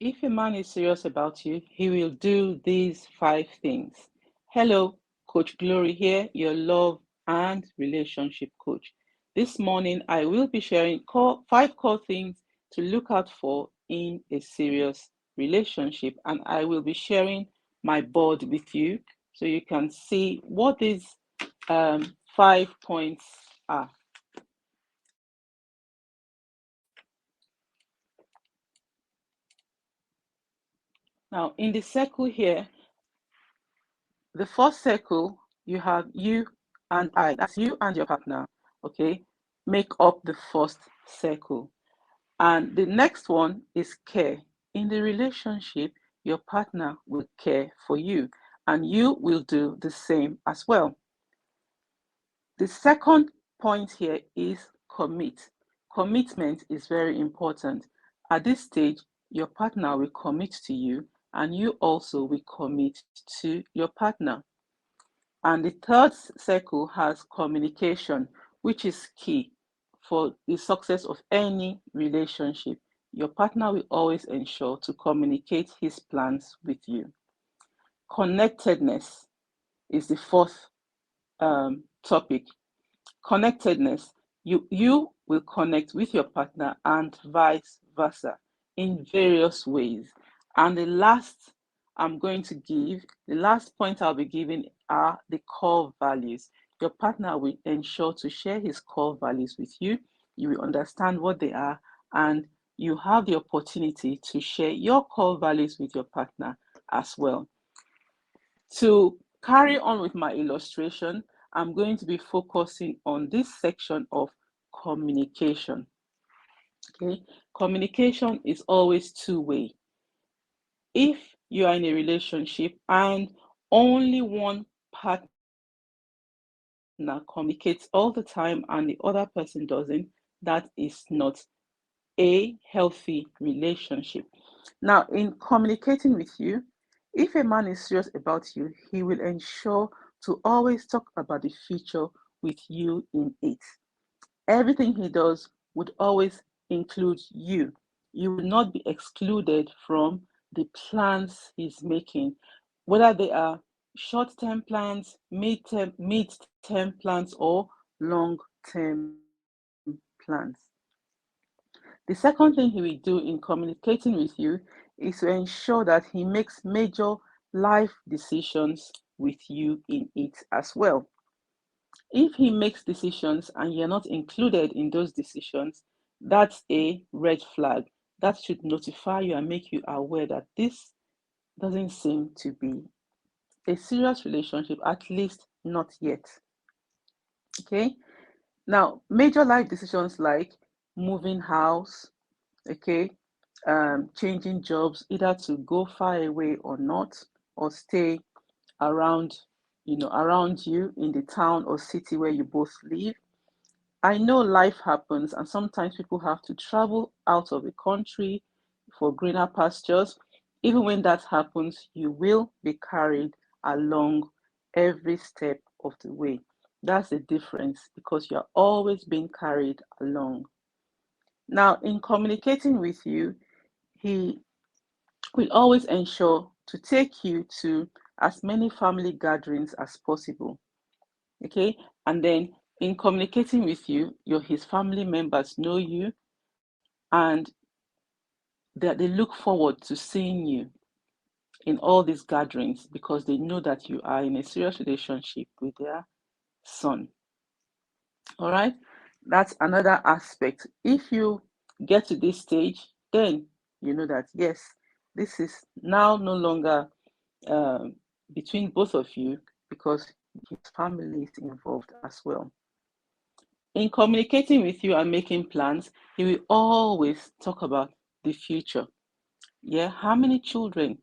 If a man is serious about you, he will do these 5 things. Hello, Coach Glory here, your love and relationship coach. This morning, I will be sharing 5 core things to look out for in a serious relationship, and I will be sharing my board with you so you can see what these 5 points are. Now, in the circle here, the first circle, you have you and I. That's you and your partner, okay? Make up the first circle. And the next one is care. In the relationship, your partner will care for you, and you will do the same as well. The second point here is commit. Commitment is very important. At this stage, your partner will commit to you, and you also will commit to your partner. And the third circle has communication, which is key for the success of any relationship. Your partner will always ensure to communicate his plans with you. Connectedness is the fourth topic. Connectedness, you will connect with your partner and vice versa in various ways. And the last point I'll be giving are the core values. Your partner will ensure to share his core values with you. You will understand what they are, and you have the opportunity to share your core values with your partner as well. To carry on with my illustration, I'm going to be focusing on this section of communication. Okay, communication is always two-way. If you are in a relationship and only one partner communicates all the time and the other person doesn't, that is not a healthy relationship. Now, in communicating with you, if a man is serious about you, he will ensure to always talk about the future with you in it. Everything he does would always include you. You will not be excluded from the plans he's making, whether they are short-term plans, mid-term plans, or long-term plans. The second thing he will do in communicating with you is to ensure that he makes major life decisions with you in it as well. If he makes decisions and you're not included in those decisions, that's a red flag. That should notify you and make you aware that this doesn't seem to be a serious relationship, at least not yet. Okay? Now, major life decisions like moving house, okay, changing jobs, either to go far away or not, or stay around, around you in the town or city where you both live. I know life happens, and sometimes people have to travel out of the country for greener pastures. Even when that happens, you will be carried along every step of the way. That's the difference, because you're always being carried along. Now, in communicating with you, he will always ensure to take you to as many family gatherings as possible. Okay, and then in communicating with you, his family members know you, and they look forward to seeing you in all these gatherings because they know that you are in a serious relationship with their son. All right, that's another aspect. If you get to this stage, then you know that yes, this is now no longer between both of you, because his family is involved as well. In communicating with you and making plans, he will always talk about the future. Yeah, how many children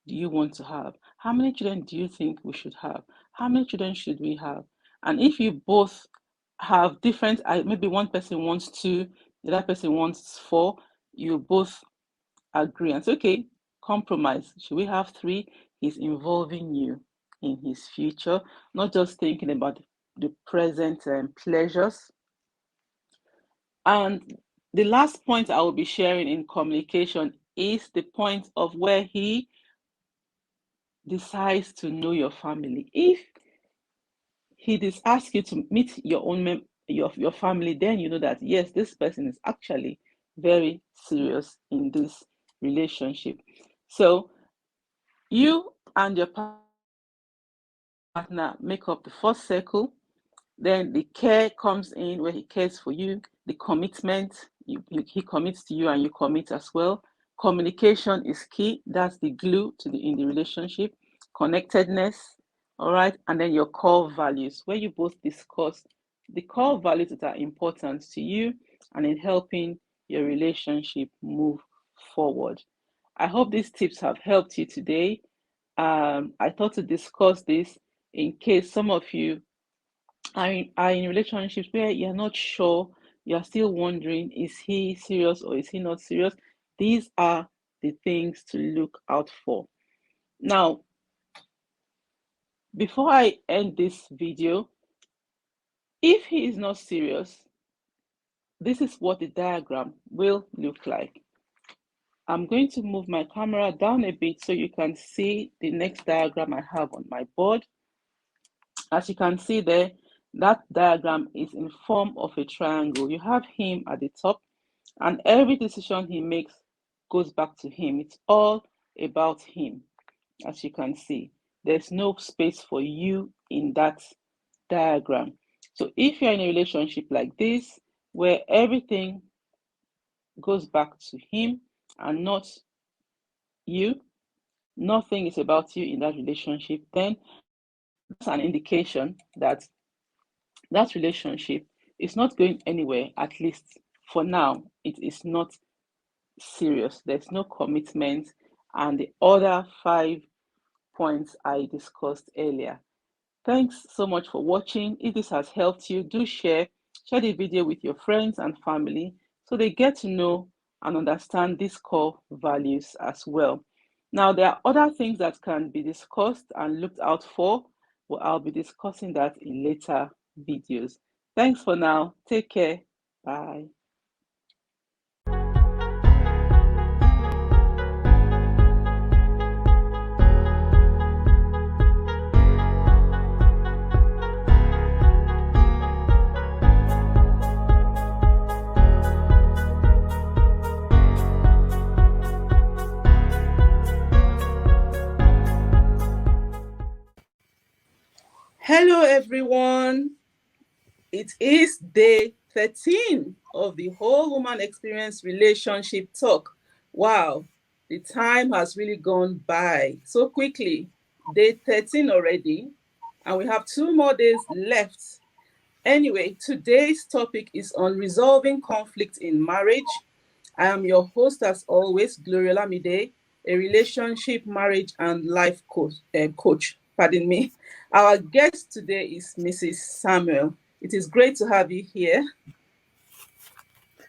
do you want to have? How many children do you think we should have? How many children should we have? And if you both have different, maybe one person wants 2, the other person wants 4, you both agree and say, okay, compromise. Should we have three? He's involving you in his future, not just thinking about the present pleasures. And the last point I will be sharing in communication is the point of where he decides to know your family. If he asks you to meet your own your family, then you know that yes, this person is actually very serious in this relationship. So you and your partner make up the first circle. Then the care comes in where he cares for you, the commitment, he commits to you and you commit as well. Communication is key. That's the glue in the relationship. Connectedness, all right, and then your core values, where you both discuss the core values that are important to you and in helping your relationship move forward. I hope these tips have helped you today. I thought to discuss this in case some of you are in relationships where you're not sure, you're still wondering, is he serious or is he not serious? These are the things to look out for. Now, before I end this video, if he is not serious, this is what the diagram will look like. I'm going to move my camera down a bit so you can see the next diagram I have on my board. As you can see there, that diagram is in form of a triangle. You have him at the top, and every decision he makes goes back to him. It's all about him, as you can see. There's no space for you in that diagram. So if you're in a relationship like this, where everything goes back to him and not you, nothing is about you in that relationship, then that's an indication that that relationship is not going anywhere. At least for now, it is not serious. There's no commitment, and the other 5 points I discussed earlier. Thanks so much for watching. If this has helped you, do share the video with your friends and family so they get to know and understand these core values as well. Now, there are other things that can be discussed and looked out for, but I'll be discussing that in later videos. Thanks for now. Take care. Bye. Hello, everyone. It is day 13 of the Whole Woman Experience Relationship Talk. Wow, the time has really gone by so quickly. Day 13 already, and we have 2 more days left. Anyway, today's topic is on resolving conflict in marriage. I am your host, as always, Gloria Lamide, a relationship, marriage, and life coach. Pardon me. Our guest today is Mrs. Samuel. It is great to have you here.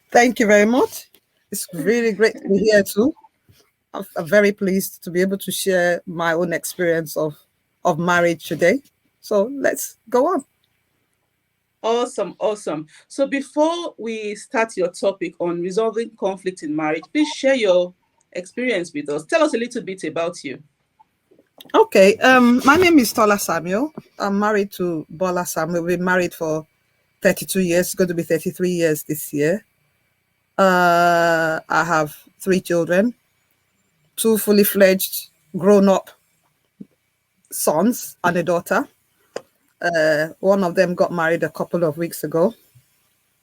Thank you very much. It's really great to be here too. I'm very pleased to be able to share my own experience of marriage today. So let's go on. Awesome. So before we start your topic on resolving conflict in marriage, please share your experience with us. Tell us a little bit about you. Okay. My name is Tola Samuel. I'm married to Bola Samuel. We've been married for 32 years. It's going to be 33 years this year. I have 3 children, 2 fully fledged grown-up sons and a daughter. One of them got married a couple of weeks ago.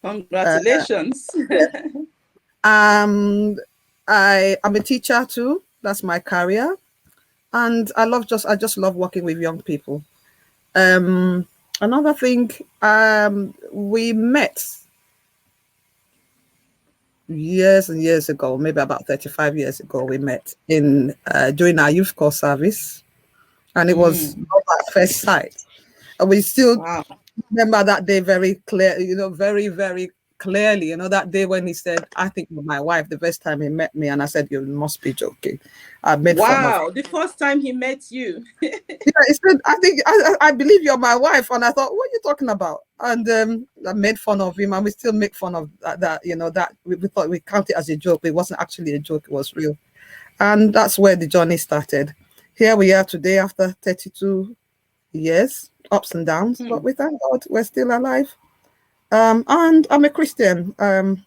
Congratulations. I'm a teacher too. That's my career. And I just love working with young people. Another thing, we met years and years ago, maybe about 35 years ago. We met in during our youth corps service, and it was love at first sight. And we still remember that day very clear, very, very clearly, that day when he said, "I think you're my wife," the first time he met me, and I said, "You must be joking." I made fun of him. Wow, the first time he met you. Yeah, he said, I believe you're my wife. And I thought, what are you talking about? And I made fun of him, and we still make fun of that, that we thought we count it as a joke, but it wasn't actually a joke, it was real. And that's where the journey started. Here we are today after 32 years, ups and downs, but we thank God we're still alive. And I'm a Christian.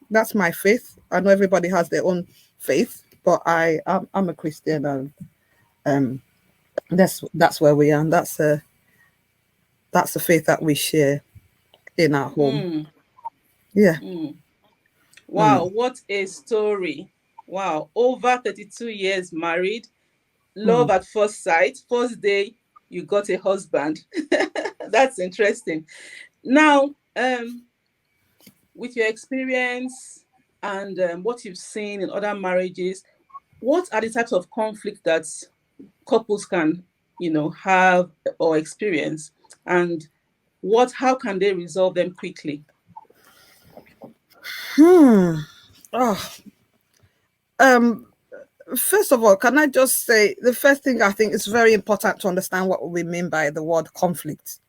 That's my faith. I know everybody has their own faith, but I'm a Christian, and that's where we are. And that's the faith that we share in our home. Mm, Yeah. mm. Wow, Mm, what a story. Wow, over 32 years married, love mm. at first sight. First day you got a husband. That's interesting. Now, with your experience and what you've seen in other marriages, what are the types of conflict that couples can, have or experience, and how can they resolve them quickly? Hmm. Oh, um, first of all, can I just say the first thing, I think it's very important to understand what we mean by the word conflict.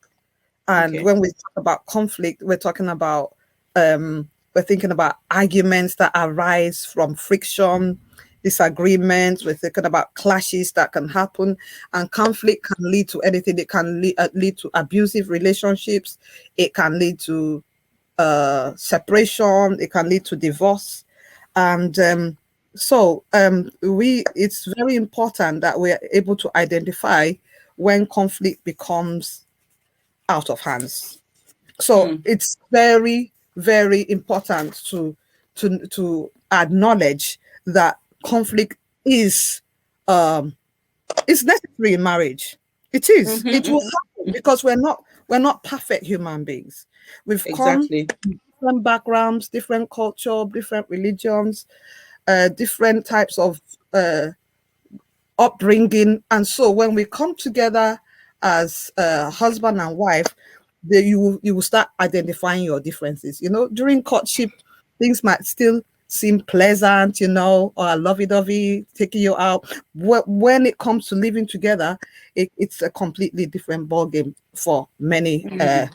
And Okay. when we talk about conflict, we're talking about we're thinking about arguments that arise from friction, disagreements. We're thinking about clashes that can happen, and conflict can lead to anything. It can lead to abusive relationships. It can lead to separation. It can lead to divorce, and it's very important that we are able to identify when conflict becomes out of hands. So Mm, it's very, very important to acknowledge that conflict um is necessary in marriage. It is. It will mm-hmm. happen because we're not perfect human beings. We've come Exactly. from different backgrounds, different culture, different religions, different types of upbringing, and so when we come together as husband and wife, you will start identifying your differences. During courtship, things might still seem pleasant, or lovey-dovey, taking you out. When it comes to living together, it's a completely different ballgame for many Mm,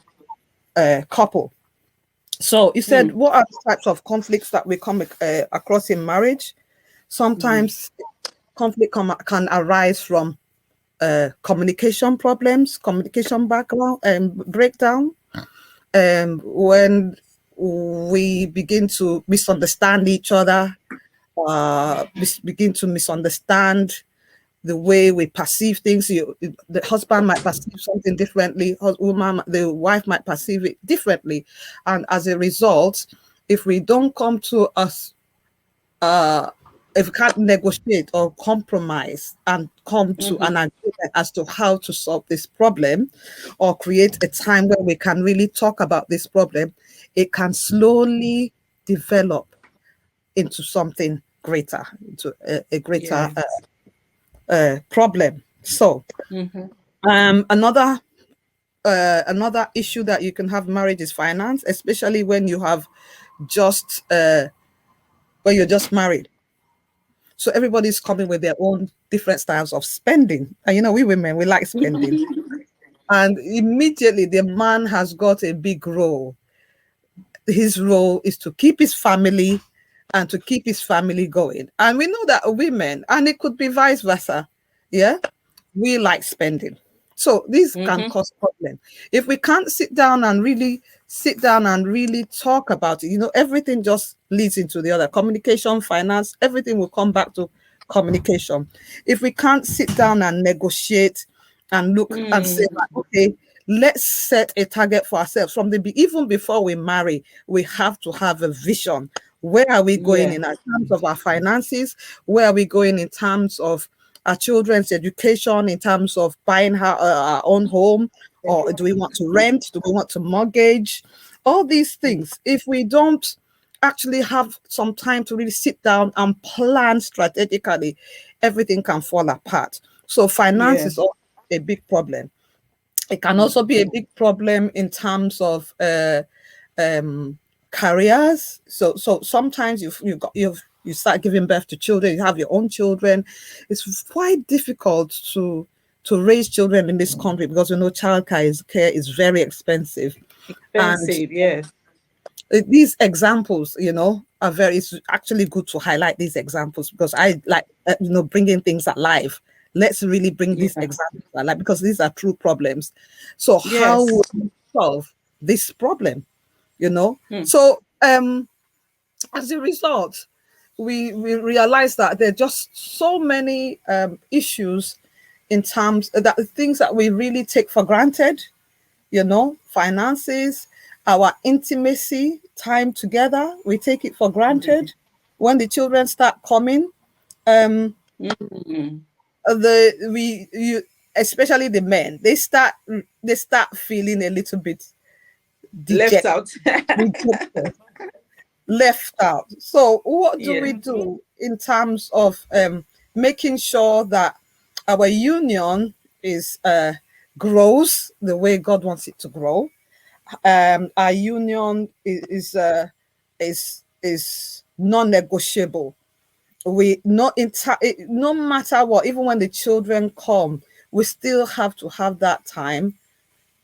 couple. So you said, mm, what are the types of conflicts that we come across in marriage? mm, Sometimes conflict can arise from communication problems, communication background and breakdown, when we begin to misunderstand each other, begin to misunderstand the way we perceive things. The husband might perceive something differently, the wife might perceive it differently, and as a result, if we don't come to us if we can't negotiate or compromise and come to mm-hmm. an agreement as to how to solve this problem, or create a time where we can really talk about this problem, it can slowly develop into something greater, into a greater Yeah. problem. So, Mm-hmm. another issue that you can have in marriage is finance, especially when you have just when you're just married. So everybody's coming with their own different styles of spending. And we women, we like spending. And immediately the man has got a big role. His role is to keep his family and to keep his family going. And we know that women, and it could be vice versa, yeah, we like spending. So this can Mm-hmm. cause problem. If we can't sit down and really talk about it, everything just leads into the other. Communication, finance, everything will come back to communication. If we can't sit down and negotiate and look and say, Mm, like, okay, let's set a target for ourselves even before we marry, we have to have a vision. Where are we going yeah. in terms of our finances? Where are we going in terms of our children's education, in terms of buying our own home, or do we want to rent? Do we want to mortgage? All these things. If we don't actually have some time to really sit down and plan strategically, everything can fall apart. So finance Yeah. is also a big problem. It can Mm, also be a big problem in terms of careers. So sometimes you start giving birth to children, you have your own children. It's quite difficult to raise children in this country because care is very expensive. And Expensive, yes. these examples, are very, it's actually good to highlight these examples because I like, bringing things alive. Let's really bring these Yeah. examples alive because these are true problems. So how Yes. would we solve this problem? Hmm. So as a result, we realize that there are just so many issues in terms that things that we really take for granted, finances, our intimacy, time together, we take it for granted. When the children start coming, um, Mm. the we you especially the men, they start feeling a little bit Left dejected, out. rejected, left out. So what do we Yeah. do in terms of making sure that our union is grows the way God wants it to grow? Our union is non-negotiable. We not no matter what, even when the children come, we still have to have that time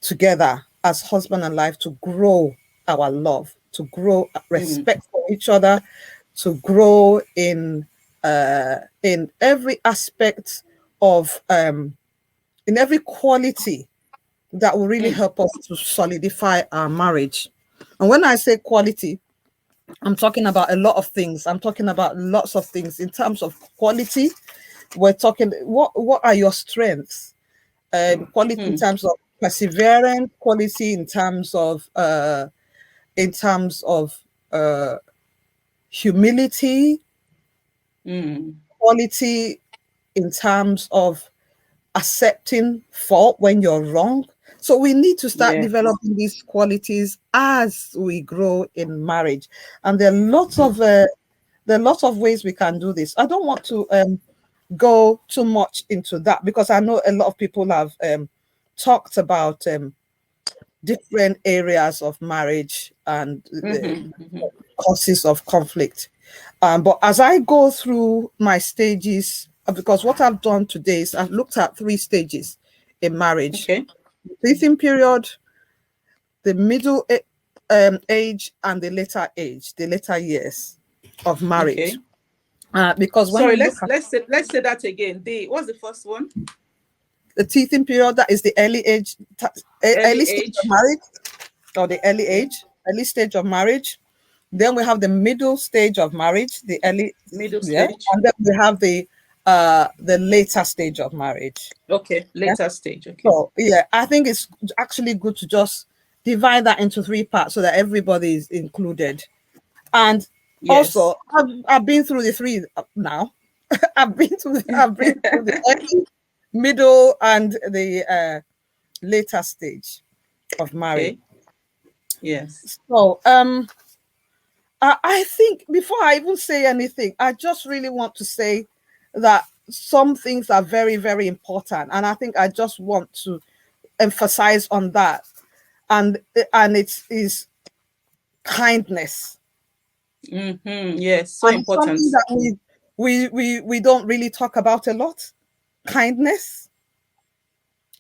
together as husband and wife to grow our love, to grow Mm. respect for each other, to grow in every aspect of in every quality that will really Mm. help us to solidify our marriage. And when I say quality, I'm talking about a lot of things. I'm talking about lots of things in terms of quality. We're talking what are your strengths? Quality in Mm. terms of perseverance, quality in terms of humility, Mm. quality in terms of accepting fault when you're wrong. So we need to start Yes. developing these qualities as we grow in marriage, and there are lots of ways we can do this. I don't want to go too much into that because I know a lot of people have talked about different areas of marriage and the Mm-hmm. Mm-hmm. causes of conflict. But as I go through my stages, because what I've done today is I've looked at 3 stages in marriage: Okay. the dating period, the middle age, and the later years of marriage. Okay. Because when Sorry, you look let's at let's say that again. The what's the first one? the teething period, that is the early Early stage of age, marriage, or the okay. early stage of marriage. Then we have the middle stage of marriage, the early, Middle yeah, stage. and then we have the later stage of marriage. Okay. Yeah. Later stage. Okay. So yeah, I think it's actually good to just divide that into 3 parts so that everybody is included. And Yes. also, I've been through the three now. I've been through the early, middle, and the later stage of marriage. Okay. Yes. So I think before I even say anything, I just really want to say that some things are very, very important, and I think I just want to emphasize on that, and it is kindness, Mm-hmm. Yes. So and it's important. something that we don't really talk about a lot. Kindness,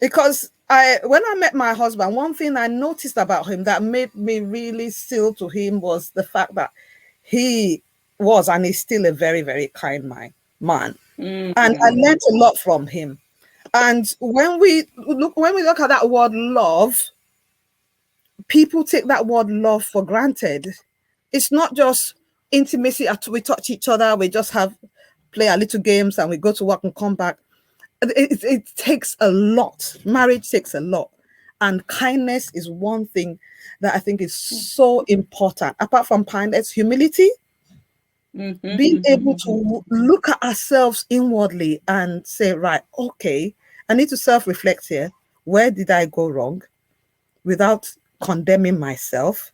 because I when I met my husband, one thing I noticed about him that made me really still to him was the fact that he was and is still a very, very kind man. And I Mm. learned a lot from him. And when we look at that word love, people take that word love for granted. It's not just intimacy after we touch each other, we just have play our little games and we go to work and come back. It takes a lot. Marriage takes a lot. And kindness is one thing that I think is so important. Apart from kindness, humility, Mm-hmm. being able Mm-hmm. to look at ourselves inwardly and say, right, okay, I need to self reflect here. Where did I go wrong without condemning myself?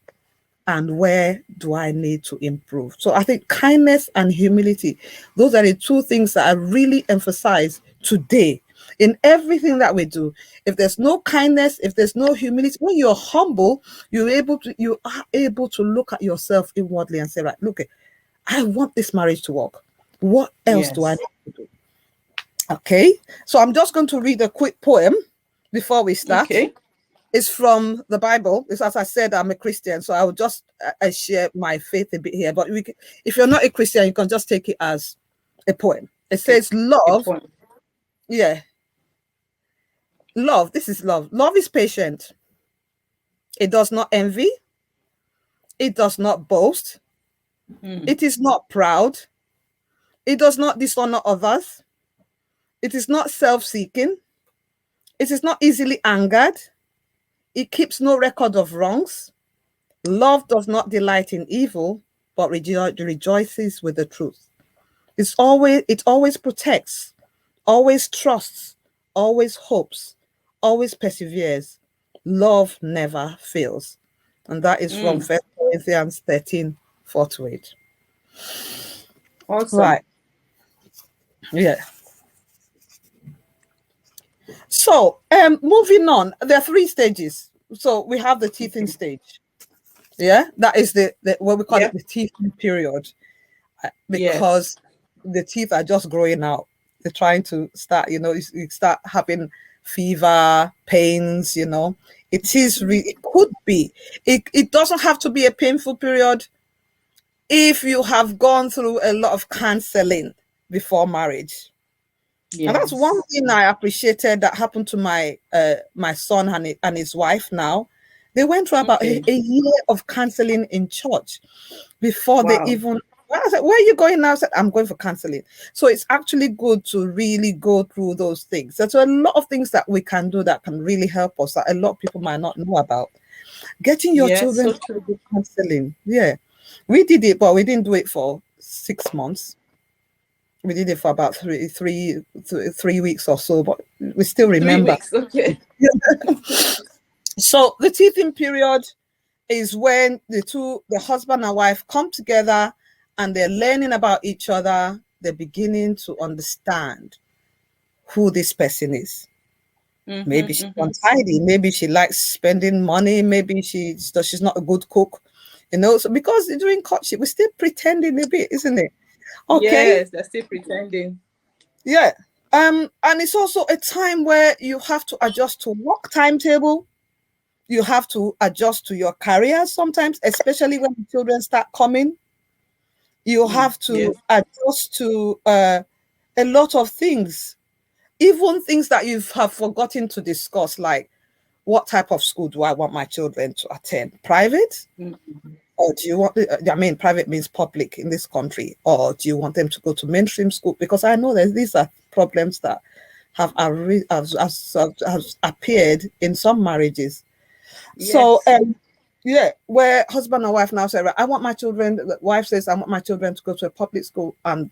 And where do I need to improve? So I think kindness and humility, those are the 2 things that I really emphasize today. In everything that we do, if there's no kindness, if there's no humility, when you're humble, you are able to look at yourself inwardly and say, right, look, I want this marriage to work. What else do I Yes. need to do? Okay, so I'm just going to read a quick poem before we start. Okay. It's from the Bible. It's, as I said, I'm a Christian, so I will just share my faith a bit here. But if you're not a Christian, you can just take it as a poem. It Okay. says, A "Love, point. yeah, love. This is love. Love is patient. It does not envy. It does not boast. Mm. It is not proud. It does not dishonor others. It is not self-seeking. It is not easily angered. It keeps no record of wrongs. Love does not delight in evil, but rejoices with the truth. It always protects, always trusts, always hopes, always perseveres. Love never fails." And that is from Mm. 1 Corinthians 13:4-8. Awesome. Right. Yeah. So moving on, there are 3 stages. So we have the teething Okay. stage. Yeah, that is the what we call it, Yeah. the teething period, because Yes. the teeth are just growing out. They're trying to start, you start having fever, pains, it could be. It doesn't have to be a painful period if you have gone through a lot of counseling before marriage. And that's one Yes. thing I appreciated that happened to my son and his wife now. They went through about a Okay. year of counseling in church before they Wow. even. I said, "Where are you going now?" I said, "I'm going for counseling." So it's actually good to really go through those things. There's a lot of things that we can do that can really help us that a lot of people might not know about. Getting your Yes. children So to true. do counseling. Yeah. We did it, but we didn't do it for 6 months. We did it for about 3 weeks or so, but we still Three remember. weeks. Okay. So the teething period is when the husband and wife come together and they're learning about each other. They're beginning to understand who this person is. Mm-hmm, Maybe she's mm-hmm. untidy. Maybe she likes spending money. Maybe she's not a good cook. So because during courtship, we're still pretending a bit, isn't it? Okay. Yes, they're still pretending. Yeah. And it's also a time where you have to adjust to work timetable. You have to adjust to your career sometimes, especially when the children start coming. You Mm. have to Yes. adjust to a lot of things, even things that you have forgotten to discuss, like what type of school do I want my children to attend? Private? Mm. Or do you want, I mean, private means public in this country, or do you want them to go to mainstream school? Because I know that these are problems that have appeared in some marriages. So, Yes. yeah, where husband and wife now say, "Right, I want my children," the wife says, "I want my children to go to a public school," and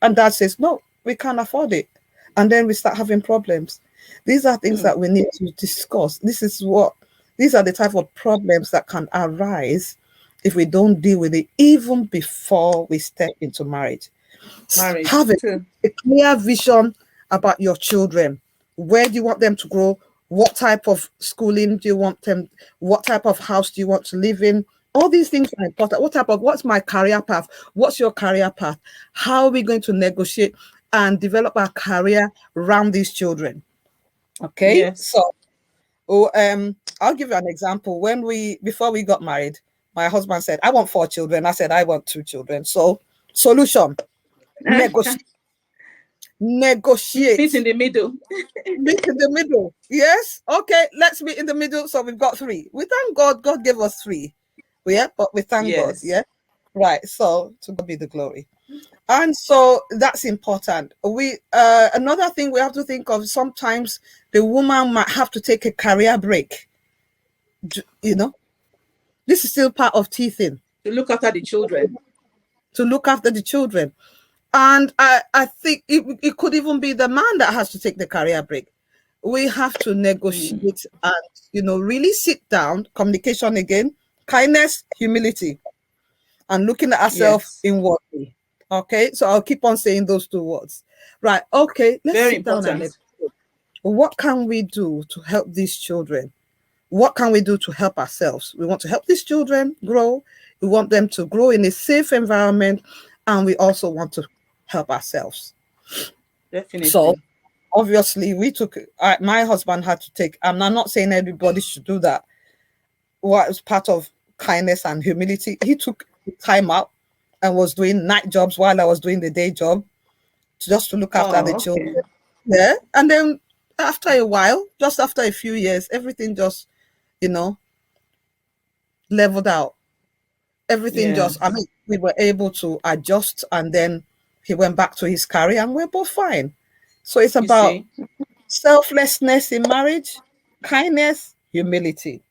dad says, "No, we can't afford it." And then we start having problems. These are things Mm. that we need to discuss. These are the type of problems that can arise if we don't deal with it even before we step into marriage. Marriage Have too. a clear vision about your children. Where do you want them to grow? What type of schooling do you want them? What type of house do you want to live in? All these things are important. What's my career path? What's your career path? How are we going to negotiate and develop our career around these children? Okay, Yes. so I'll give you an example. Before we got married, my husband said, "I want 4 children." I said, "I want 2 children." So solution, negotiate, Meet negotiate. in the middle. Meet in the middle. Yes. Okay. Let's meet in the middle. So we've got 3. We thank God. God gave us 3. Yeah. But we thank God. Yes. Yeah. Right. So to God be the glory. And so that's important. Another thing we have to think of, sometimes the woman might have to take a career break. You know, this is still part of teething, To look after the children. to look after the children. And I think it could even be the man that has to take the career break. We have to Mm. negotiate and, really sit down, communication again, kindness, humility, and looking at ourselves Yes. inwardly. Okay, so I'll keep on saying those 2 words. Right. Okay, let's Very sit down and important. negotiate. what can we do to help these children? What can we do to help ourselves? We want to help these children grow. We want them to grow in a safe environment, and we also want to help ourselves. So Definitely. obviously, my husband had to take. I'm not saying everybody should do that. What is part of kindness and humility? He took time out and was doing night jobs while I was doing the day job, just to look after the Oh, children. okay. Yeah, and then after a while, just after a few years, everything just, you know, leveled out. Everything just, I mean, Yes. we were able to adjust, and then he went back to his career and we're both fine. So it's You about see? selflessness in marriage, kindness, humility.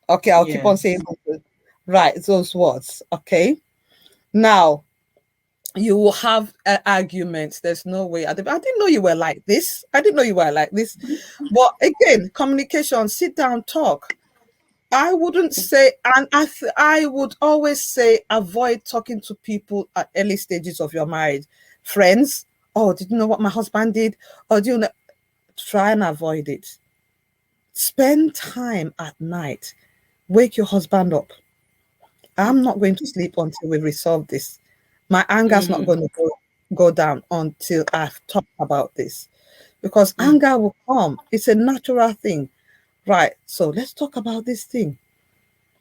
Okay, I'll keep on saying Yes. right those words. Okay. Now, you will have arguments. There's no way. I didn't know you were like this. I didn't know you were like this. But again, communication, sit down, talk. I wouldn't say, and I would always say, avoid talking to people at early stages of your marriage. Friends, oh, did you know what my husband did? Or do you know? Try and avoid it. Spend time at night. Wake your husband up. I'm not going to sleep until we resolve this. My anger's not Mm-hmm. going to go down until I've talked about this. Because Mm. anger will come. It's a natural thing. Right. So let's talk about this thing.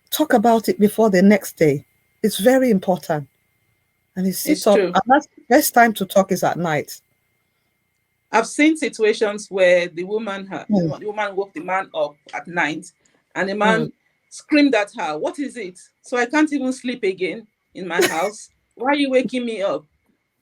Talk about it before the next day. It's very important. And you sit It's up, true. and that's the best time to talk is at night. I've seen situations where Mm, the woman woke the man up at night, and the mm, man screamed at her, "What is it? So I can't even sleep again in my house. Why are you waking me up?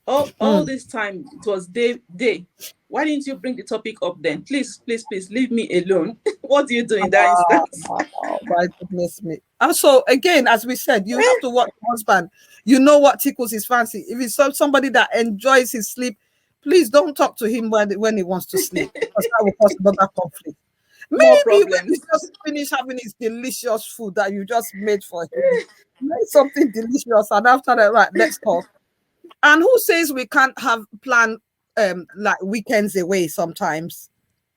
All mm. this time it was day. Why didn't you bring the topic up then? Please, leave me alone." What do you do in that instance? Oh, my goodness me. And so again, as we said, you have to watch your husband. You know what tickles his fancy. If it's somebody that enjoys his sleep, please don't talk to him when he wants to sleep, because that will cause another conflict. More Maybe when he problems. just finished having his delicious food that you just made for him, make something delicious, and after that, right, let's talk. And who says we can't have plan like weekends away sometimes?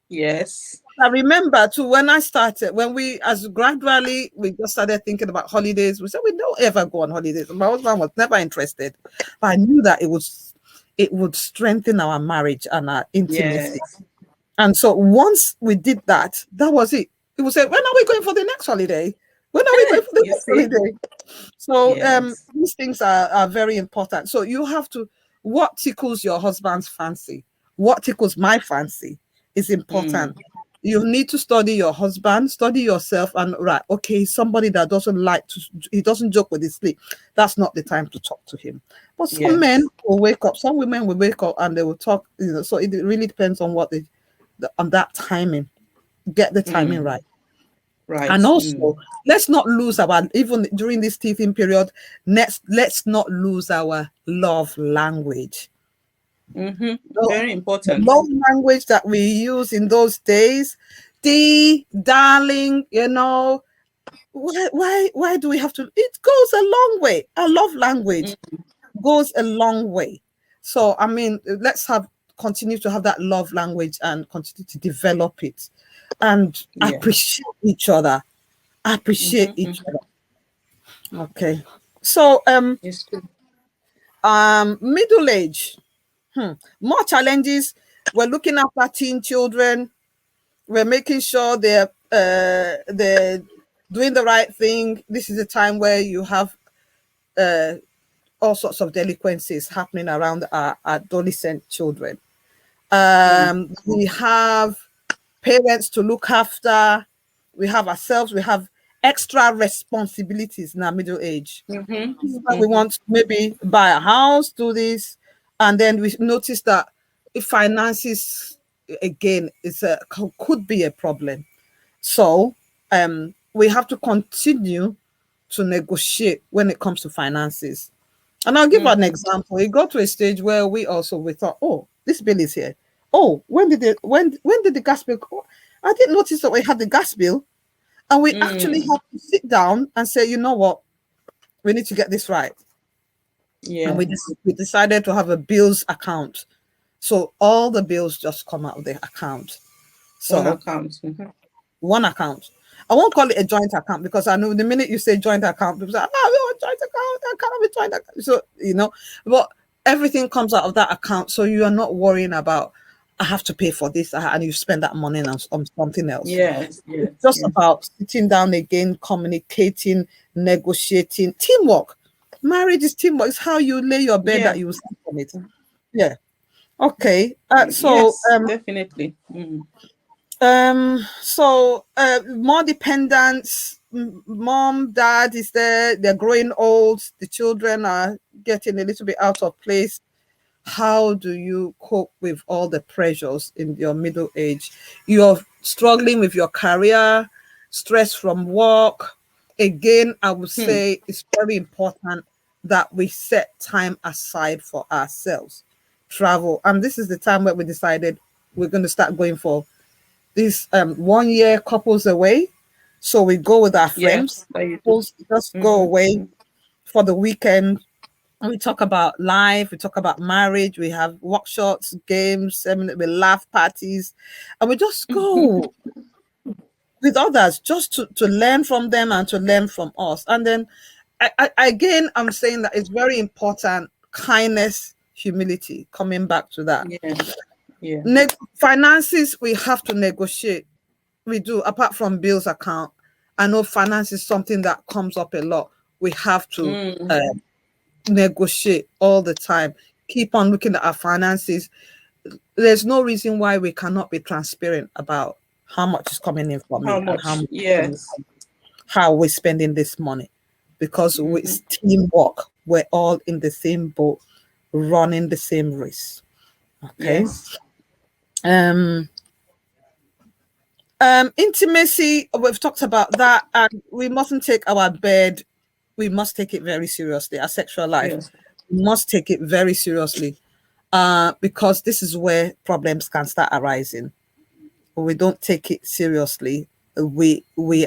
Yes. I remember too when I started, when we as gradually we just started thinking about holidays. We said we don't ever go on holidays. My husband was never interested, but I knew that it would strengthen our marriage and our intimacy. Yes. And so once we did that, that was it. It would say, when are we going for the next holiday? When are we going for the You next see? holiday? So Yes. these things are very important. So you have to, what tickles your husband's fancy, what tickles my fancy is Mm. important. You need to study your husband, study yourself, and right, okay, somebody that doesn't like to, he doesn't joke with his sleep. That's not the time to talk to him. But some men Yes. will wake up, some women will wake up and they will talk, so it really depends on on that timing. Get the timing Mm. right. Right. And Mm. also, let's not lose our, even during this teething period, let's not lose our love language. Mm-hmm. The, Very the important. love language that we use in those days, the darling, why do we have to? It goes a long way. Our love language Mm. goes a long way. So I mean, let's continue to have that love language and continue to develop it and Yeah. appreciate each other. Appreciate Mm-hmm. each Mm-hmm. other. Okay. So It's true. middle age. More challenges. We're looking after teen children. We're making sure they're doing the right thing. This is a time where you have uh all sorts of delinquencies happening around our adolescent children. Mm. We have parents to look after. We have ourselves. We have extra responsibilities in our middle age. Mm-hmm. This is when we Mm-hmm. want to maybe buy a house, do this, and then we notice that if finances again could be a problem. So we have to continue to negotiate when it comes to finances. And I'll give an Mm-hmm. example. It got to a stage where we thought, oh, this bill is here. Oh, when did the gas bill go? I didn't notice that we had the gas bill. And we actually Mm. had to sit down and say, you know what, we need to get this right. And Yes. we decided to have a bills account. So all the bills just come out of the account. One So account. one account. I won't call it a joint account because I know the minute you say joint account, people say, "Oh, we want joint account. I cannot be joint account." So but everything comes out of that account, so you are not worrying about I have to pay for this and you spend that money on something else. Yes, It's yes, just yes, about sitting down again, communicating, negotiating, teamwork. Marriage is teamwork. It's how you lay your bed that yes, you will sleep on it. Yeah. Okay. yes, definitely. More dependence. Mom, dad is there. They're growing old. The children are getting a little bit out of place. How do you cope with all the pressures in your middle age? You're struggling with your career, stress from work. Again, I would Hmm. say it's very important that we set time aside for ourselves. Travel. And this is the time where we decided we're going to start going for this 1 year couples away. So we go with our friends, Yes, that you do. couples just go away Mm-hmm. for the weekend. We talk about life, we talk about marriage, we have workshops, games, seminars, we laugh parties, and we just go with others just to learn from them and to learn from us. And then again, I'm saying that it's very important kindness, humility, coming back to that. Yeah, yeah. Finances, we have to negotiate. We do, apart from bills account. I know finance is something that comes up a lot. We have to Mm. negotiate all the time. Keep on looking at our finances. There's no reason why we cannot be transparent about how much is coming in for How me and how much? much is coming Yes. from how we're spending this money. Because Mm-hmm. it's teamwork. We're all in the same boat, running the same race. Okay. Yes. Um Intimacy, we've talked about that, and we mustn't take our bed, we must take it very seriously. Our sexual life, Yes. we must take it very seriously, because this is where problems can start arising. When we don't take it seriously, we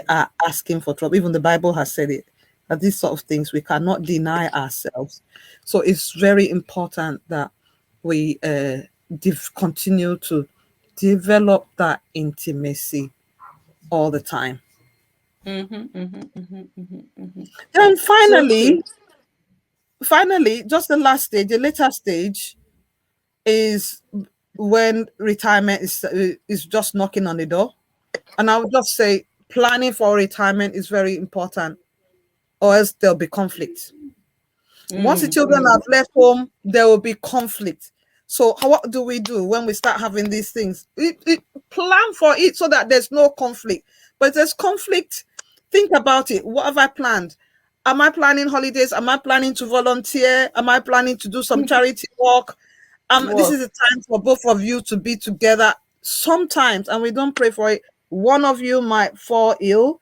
are asking for trouble. Even the Bible has said it, that these sort of things we cannot deny ourselves. So it's very important that we continue to develop that intimacy all the time. Mm-hmm, mm-hmm, mm-hmm, mm-hmm, mm-hmm. Then So true. finally, just the last stage, the later stage is when retirement is just knocking on the door. And I would just say planning for retirement is very important, or else there'll be conflict. Once the Mm, children mm, have left home, there will be conflict. So what do we do when we start having these things? Plan for it so that there's no conflict. But if there's conflict, think about it. What have I planned? Am I planning holidays? Am I planning to volunteer? Am I planning to do some charity work? This work. is a time for both of you to be together. Sometimes, and we don't pray for it, one of you might fall ill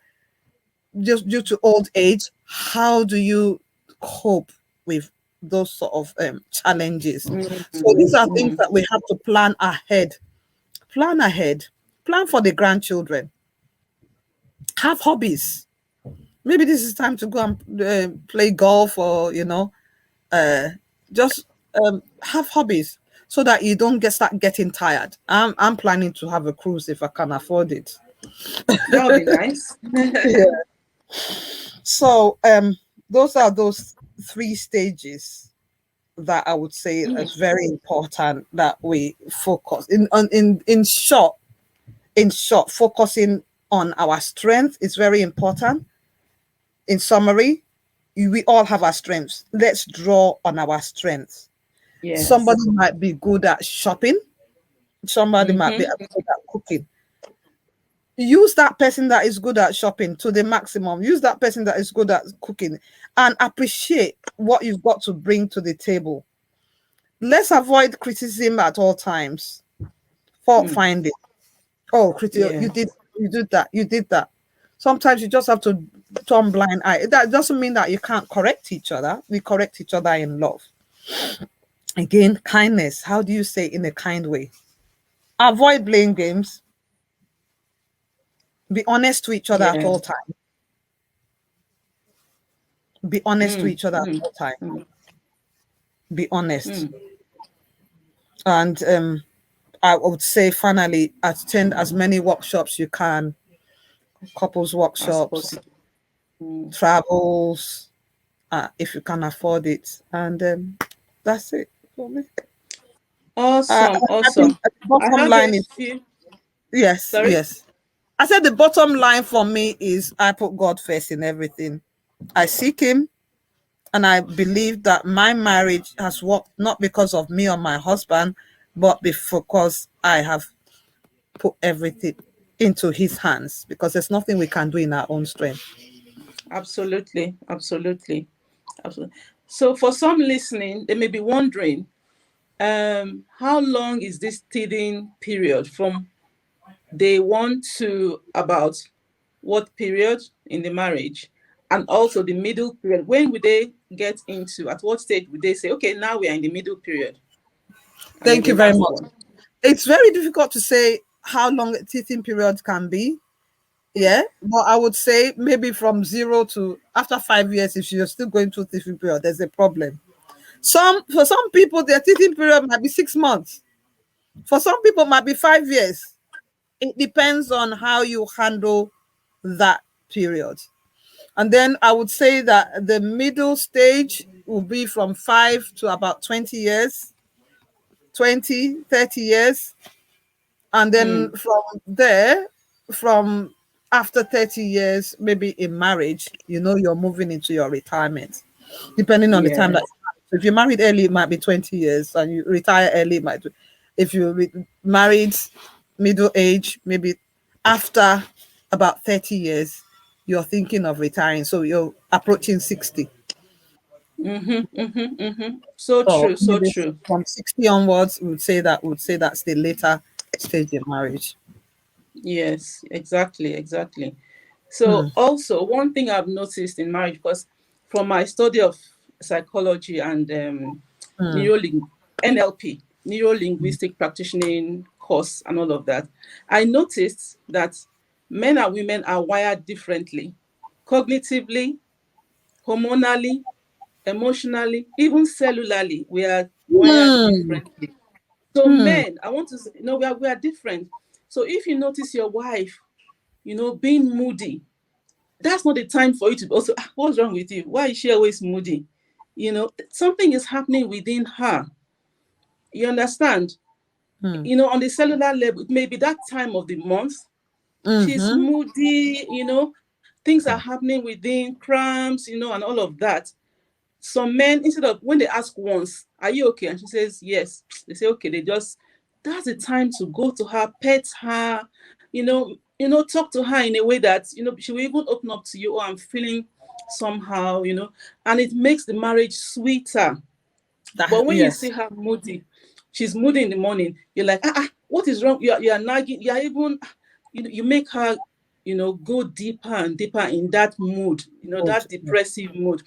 just due to old age. How do you cope with those sort of challenges? Mm, So these are things mm, that we have to plan ahead. Plan ahead. Plan for the grandchildren. Have hobbies. Maybe this is time to go and play golf, or uh, just have hobbies so that you don't start getting tired. I'm planning to have a cruise if I can afford it. that would be nice. Yeah. So those are those three stages that I would say Mm, is very important that we focus in short, focusing on our strength is very important. In summary, we all have our strengths. Let's draw on our strengths. yes. Somebody might be good at shopping, somebody might be Mm-hmm. good at cooking. Use that person that is good at shopping to the maximum. Use that person that is good at cooking and appreciate what you've got to bring to the table. Let's avoid criticism at all times. Fault Mm, finding. Oh, yeah. you did that, you did that. Sometimes you just have to turn blind eye. That doesn't mean that you can't correct each other. We correct each other in love. Again, kindness. How do you say in a kind way? Avoid blame games. Be honest to each other at Yeah. all times. Be honest to Mm, each other at mm, all times. mm, Be honest. mm. And I would say finally attend as many workshops you can, couples as workshops, possible. Mm. travels, if you can afford it. And that's it for me. Awesome, I think awesome. the I bottom have a line is few. yes, Sorry. yes. I said the bottom line for me is I put God first in everything. I seek Him, and I believe that my marriage has worked not because of me or my husband, but because I have put everything into His hands. Because there's nothing we can do in our own strength. Absolutely, absolutely, absolutely. So, for some listening, they may be wondering, how long is this teething period from day one to about what period in the marriage, and also the middle period? When would they get into? At what stage would they say, "Okay, now we are in the middle period," and then Thank the you very last much. one? It's very difficult to say how long a teething period can be. Yeah, but I would say maybe from 0 to after 5 years, if you're still going through teething period, there's a problem. For some people, their teething period might be 6 months. For some people, it might be 5 years. It depends on how you handle that period. And then I would say that the middle stage will be from 5 to about 20 years, 20, 30 years. And then Mm, from there, from after 30 years, maybe in marriage, you're moving into your retirement, depending on the time that yes. so if you're married early, it might be 20 years, and you retire early, it might if you married middle age, maybe after about 30 years, you're thinking of retiring. So you're approaching 60. Mm-hmm, mm-hmm, mm-hmm. So So true, so maybe true. from 60 onwards, we would say that's the later stage in marriage. Yes, exactly, exactly. So Hmm. also one thing I've noticed in marriage, because from my study of psychology and Hmm. neuroling NLP, neuro linguistic practicing course and all of that, I noticed that men and women are wired differently, cognitively, hormonally, emotionally, even cellularly. We are wired Hmm. differently. So Hmm. men, I want to say, we are different. So if you notice your wife, being moody, that's not the time for you to also, what's wrong with you? Why is she always moody? Something is happening within her. You understand? Hmm. On the cellular level, maybe that time of the month, she's Mm-hmm. moody, things are happening within cramps, and all of that. Some men, instead of when they ask once, "Are you okay?" and she says yes, they say okay. That's the time to go to her, pet her, talk to her in a way that she will even open up to you. Oh, I'm feeling somehow, and it makes the marriage sweeter. But when you see Yes. her moody, she's moody in the morning, you're like, what is wrong? You are nagging, you are even, you make her, go deeper and deeper in that mood, Good. that depressive mood.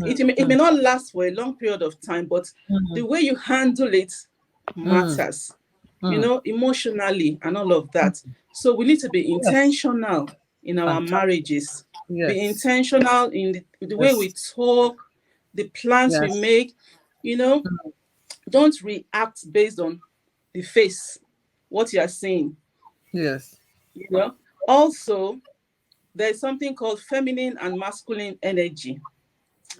It may Mm, not last for a long period of time, but the mm, way you handle it mm, matters, mm. emotionally and all of that. So we need to be Yes. intentional in our Fantastic. marriages, be Yes. intentional in the way we Yes. talk, the plans we Yes. make, you know don't react based on the face, what you are saying. Yes. Also, there's something called feminine and masculine energy.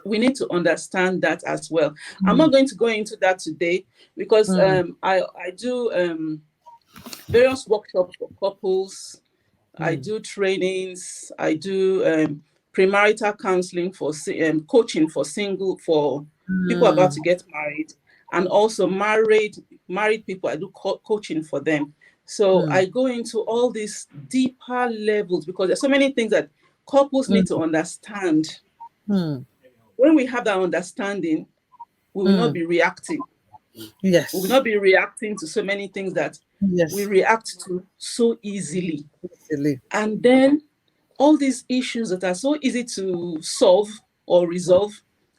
We need to understand that as well. I'm Mm, not going to go into that today because mm, I do various workshops for couples. I mm, do trainings. I do premarital counseling coaching for people about mm, to get married, and also married people. I do coaching for them. So mm, I go into all these deeper levels because there's so many things that couples need to mm, understand. mm, When we have that understanding, we will not mm. be reacting. We will Yes. not be reacting to so many things that we Yes. react to so easily. Easily. And then all these issues that are so easy to solve or resolve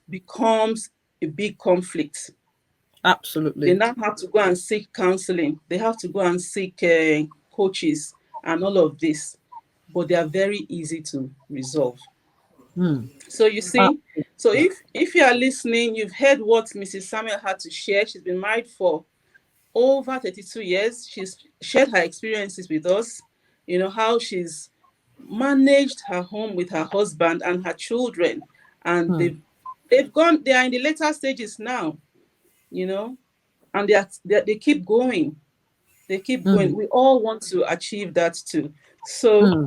becomes a big conflict. They Absolutely. now have to go and seek counseling. They have to go and seek coaches and all of this, but they are very easy to resolve. Mm. So you see, so if you are listening, you've heard what Mrs. Samuel had to share. She's been married for over 32 years. She's shared her experiences with us, how she's managed her home with her husband and her children. And Hmm. they are in the later stages now, you know, and they keep going. They keep Hmm. going. We all want to achieve that too. So Hmm.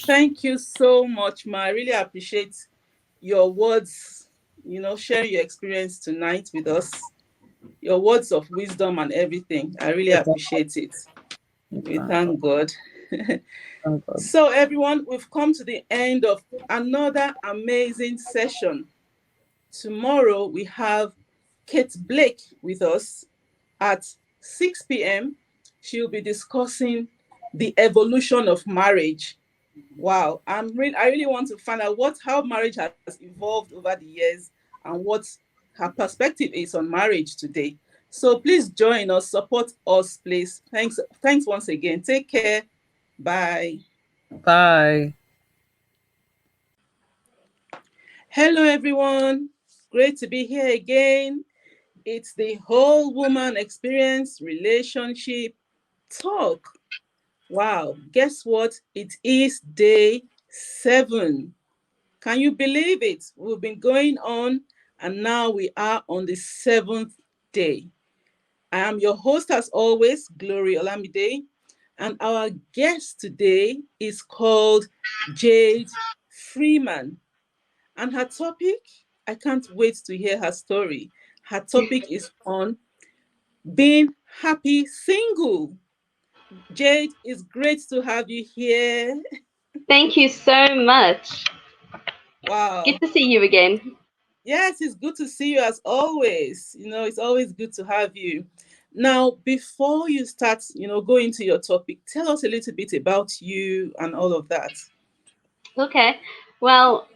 thank you so much, Ma. I really appreciate your words, sharing your experience tonight with us, your words of wisdom and everything. I really We thank appreciate it. we We thank God. thank God. Thank God. So, everyone, we've come to the end of another amazing session. Tomorrow, we have Kate Blake with us at 6 p.m. She'll be discussing the evolution of marriage. Wow, I really want to find out how marriage has evolved over the years and what her perspective is on marriage today. So please join us, support us, please. Thanks once again. Take care. Bye. Bye. Hello, everyone. Great to be here again. It's the whole woman experience relationship talk. Wow, guess what? It is day 7. Can you believe it? We've been going on and now we are on the 7th day. I am your host as always, Glory Olamide, and our guest today is called Jade Freeman. And her topic, I can't wait to hear her story. Her topic is on being happy single. Jade, it's great to have you here. Thank you so much. Good Wow. to see you again. Yes, it's good to see you as always. It's always good to have you. Now, before you start, go into your topic, tell us a little bit about you and all of that. Okay. Well,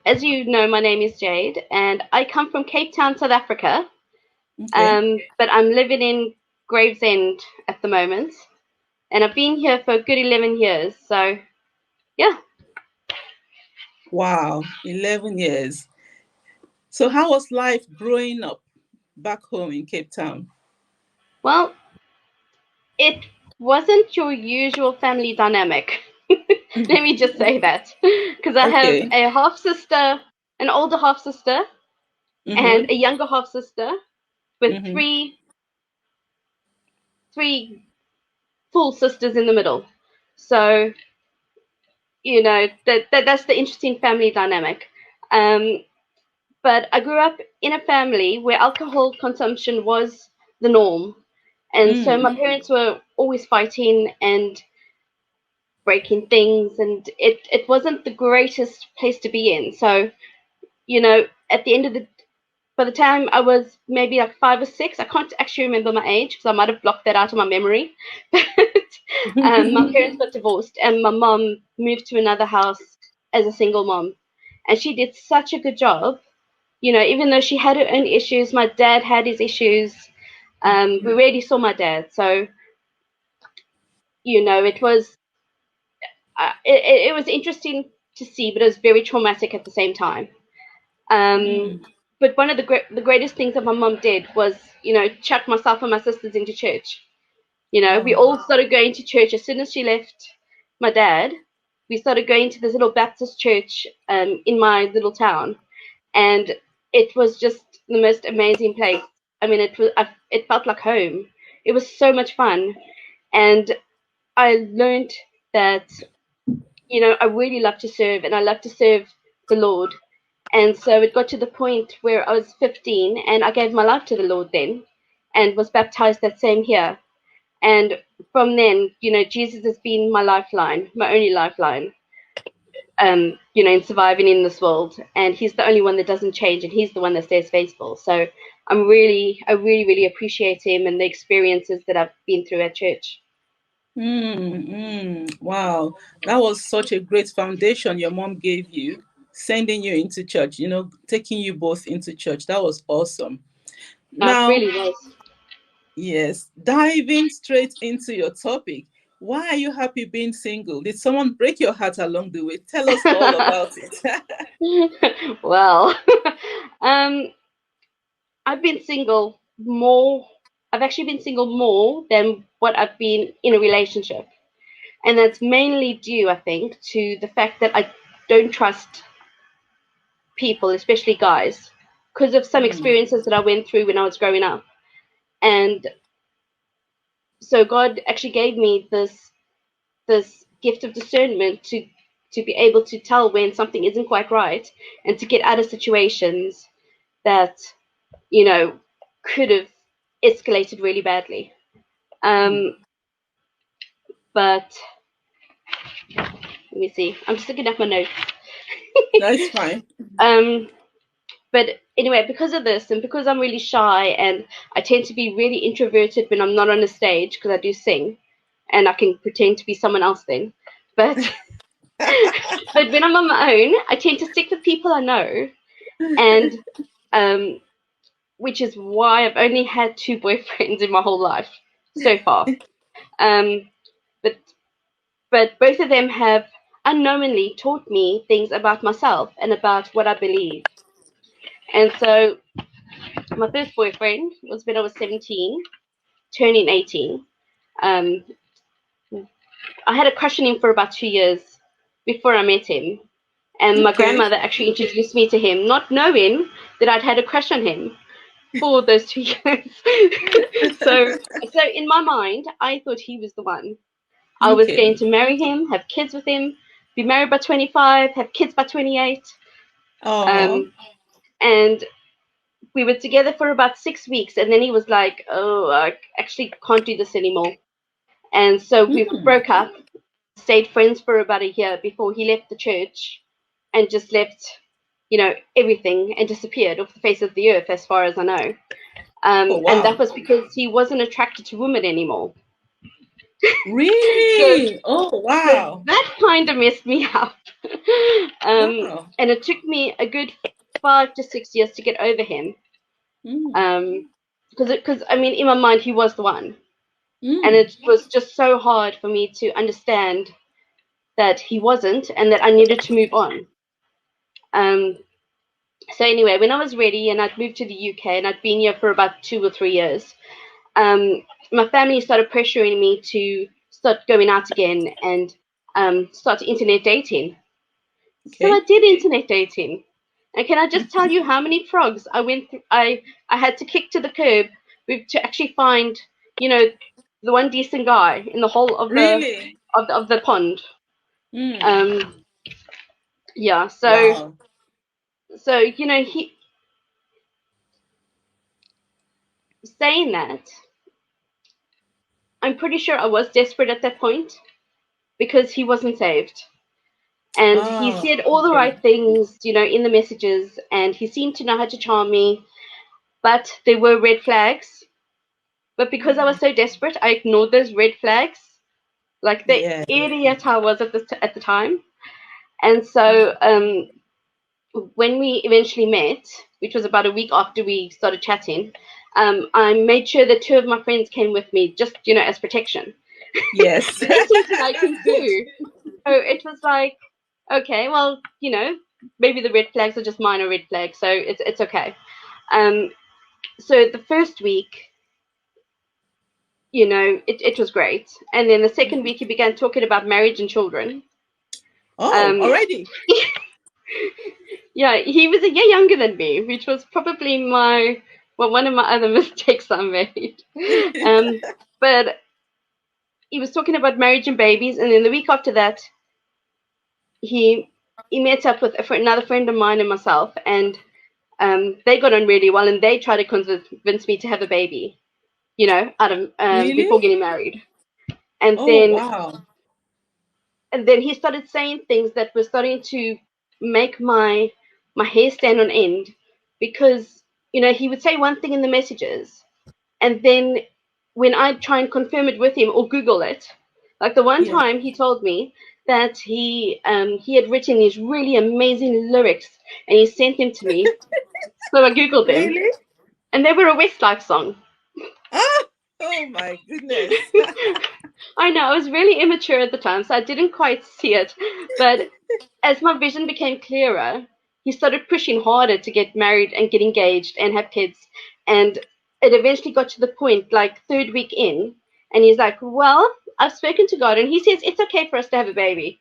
as you know, my name is Jade, and I come from Cape Town, South Africa. Okay. But I'm living in Gravesend at the moment, and I've been here for a good 11 years. So, yeah. Wow, 11 years. So, how was life growing up back home in Cape Town? Well, it wasn't your usual family dynamic. Let me just say that, because I have Okay. a half sister, an older half sister, and Mm-hmm. a younger half sister with Mm-hmm. three full sisters in the middle. So that's the interesting family dynamic. Um, but I grew up in a family where alcohol consumption was the norm, and so my Mm. parents were always fighting and breaking things, and it wasn't the greatest place to be in. So at the end of the by the time I was maybe like 5 or 6, I can't actually remember my age because I might have blocked that out of my memory. But my parents got divorced, and my mom moved to another house as a single mom, and she did such a good job. Even though she had her own issues, my dad had his issues. We rarely saw my dad, so it was it was interesting to see, but it was very traumatic at the same time. Um, Mm. but one of the greatest things that my mum did was, chuck myself and my sisters into church. We Wow. all started going to church as soon as she left my dad. We started going to this little Baptist church in my little town, and it was just the most amazing place. I mean, it felt like home. It was so much fun, and I learned that I really love to serve, and I love to serve the Lord. And so it got to the point where I was 15 and I gave my life to the Lord then and was baptized that same year. And from then, Jesus has been my lifeline, my only lifeline, in surviving in this world. And he's the only one that doesn't change, and he's the one that stays faithful. So I really, really appreciate him and the experiences that I've been through at church. Wow. That was such a great foundation your mom gave you, sending you into church, taking you both into church. That was awesome. It Now, really was. yes, diving straight into your topic. Why are you happy being single? Did someone break your heart along the way? Tell us all about it. Well, um, I've been single more. I've actually been single more than what I've been in a relationship. And that's mainly due, I think, to the fact that I don't trust people, especially guys, because of some experiences that I went through when I was growing up. And so God actually gave me this gift of discernment to be able to tell when something isn't quite right and to get out of situations that, you know, could have escalated really badly. But let me see. I'm just looking at my notes. That's fine. But anyway, because of this and because I'm really shy and I tend to be really introverted when I'm not on a stage because I do sing and I can pretend to be someone else then. But but when I'm on my own, I tend to stick with people I know, and which is why I've only had 2 boyfriends in my whole life so far. Um, but both of them have unknowingly taught me things about myself and about what I believe. And so my first boyfriend was when I was 17, turning 18. Um, I had a crush on him for about 2 years before I met him. And my Okay. grandmother actually introduced me to him, not knowing that I'd had a crush on him for those 2 years. so in my mind, I thought he was the one. I was Okay. going to marry him, have kids with him, be married by 25, have kids by 28. Oh. Um, and we were together for about 6 weeks, and then he was like, "Oh, I actually can't do this anymore." And so we broke up, stayed friends for about a year before he left the church and just left, everything and disappeared off the face of the earth, as far as I know. Oh, And that wow. was because he wasn't attracted to women anymore. So, Really? Oh, so wow. that kind of messed me up. Wow. And it took me a good 5 to 6 years to get over him. Mm. Because I mean, in my mind, he was the one, and Mm. it was just so hard for me to understand that he wasn't, and that I needed to move on. Um, so anyway, when I was ready and I'd moved to the UK and I'd been here for about 2 or 3 years, my family started pressuring me to start going out again and start internet dating. So I Okay. did internet dating. And can I just tell you how many frogs I went through, I had to kick to the curb to actually find, you know, the one decent guy in the whole of the Really? of the pond. Mm. Um, yeah, Wow. so he saying that, I'm pretty sure I was desperate at that point because he wasn't saved. And he Oh, said all the okay. right things, in the messages, and he seemed to know how to charm me, but there were red flags. But because I was so desperate, I ignored those red flags, like the Yeah. idiot I was at the time. And so when we eventually met, which was about a week after we started chatting, I made sure that 2 of my friends came with me, just as protection. Yes. They seemed to like him Good. too. So it was like, okay, well, maybe the red flags are just minor red flags, so it's okay. Um, so the first week, it was great, and then the second week he began talking about marriage and children. Oh, Um, already? yeah, he was a year younger than me, which was probably one of my other mistakes I made. Um, but he was talking about marriage and babies, and then the week after that, he he met up with another friend of mine and myself, and they got on really well, and they tried to convince me to have a baby, out of Really? before getting married. And Oh, then wow. he started saying things that were starting to make my hair stand on end, because he would say one thing in the messages, and then when I try and confirm it with him or Google it, like the one Yeah. time he told me that he had written these really amazing lyrics and he sent them to me, so I Googled them, Really? and they were a Westlife song. Ah, oh my goodness. I know, I was really immature at the time, so I didn't quite see it. But as my vision became clearer, he started pushing harder to get married and get engaged and have kids. And it eventually got to the point, like third week in, and he's like, well, I've spoken to God, and he says it's okay for us to have a baby.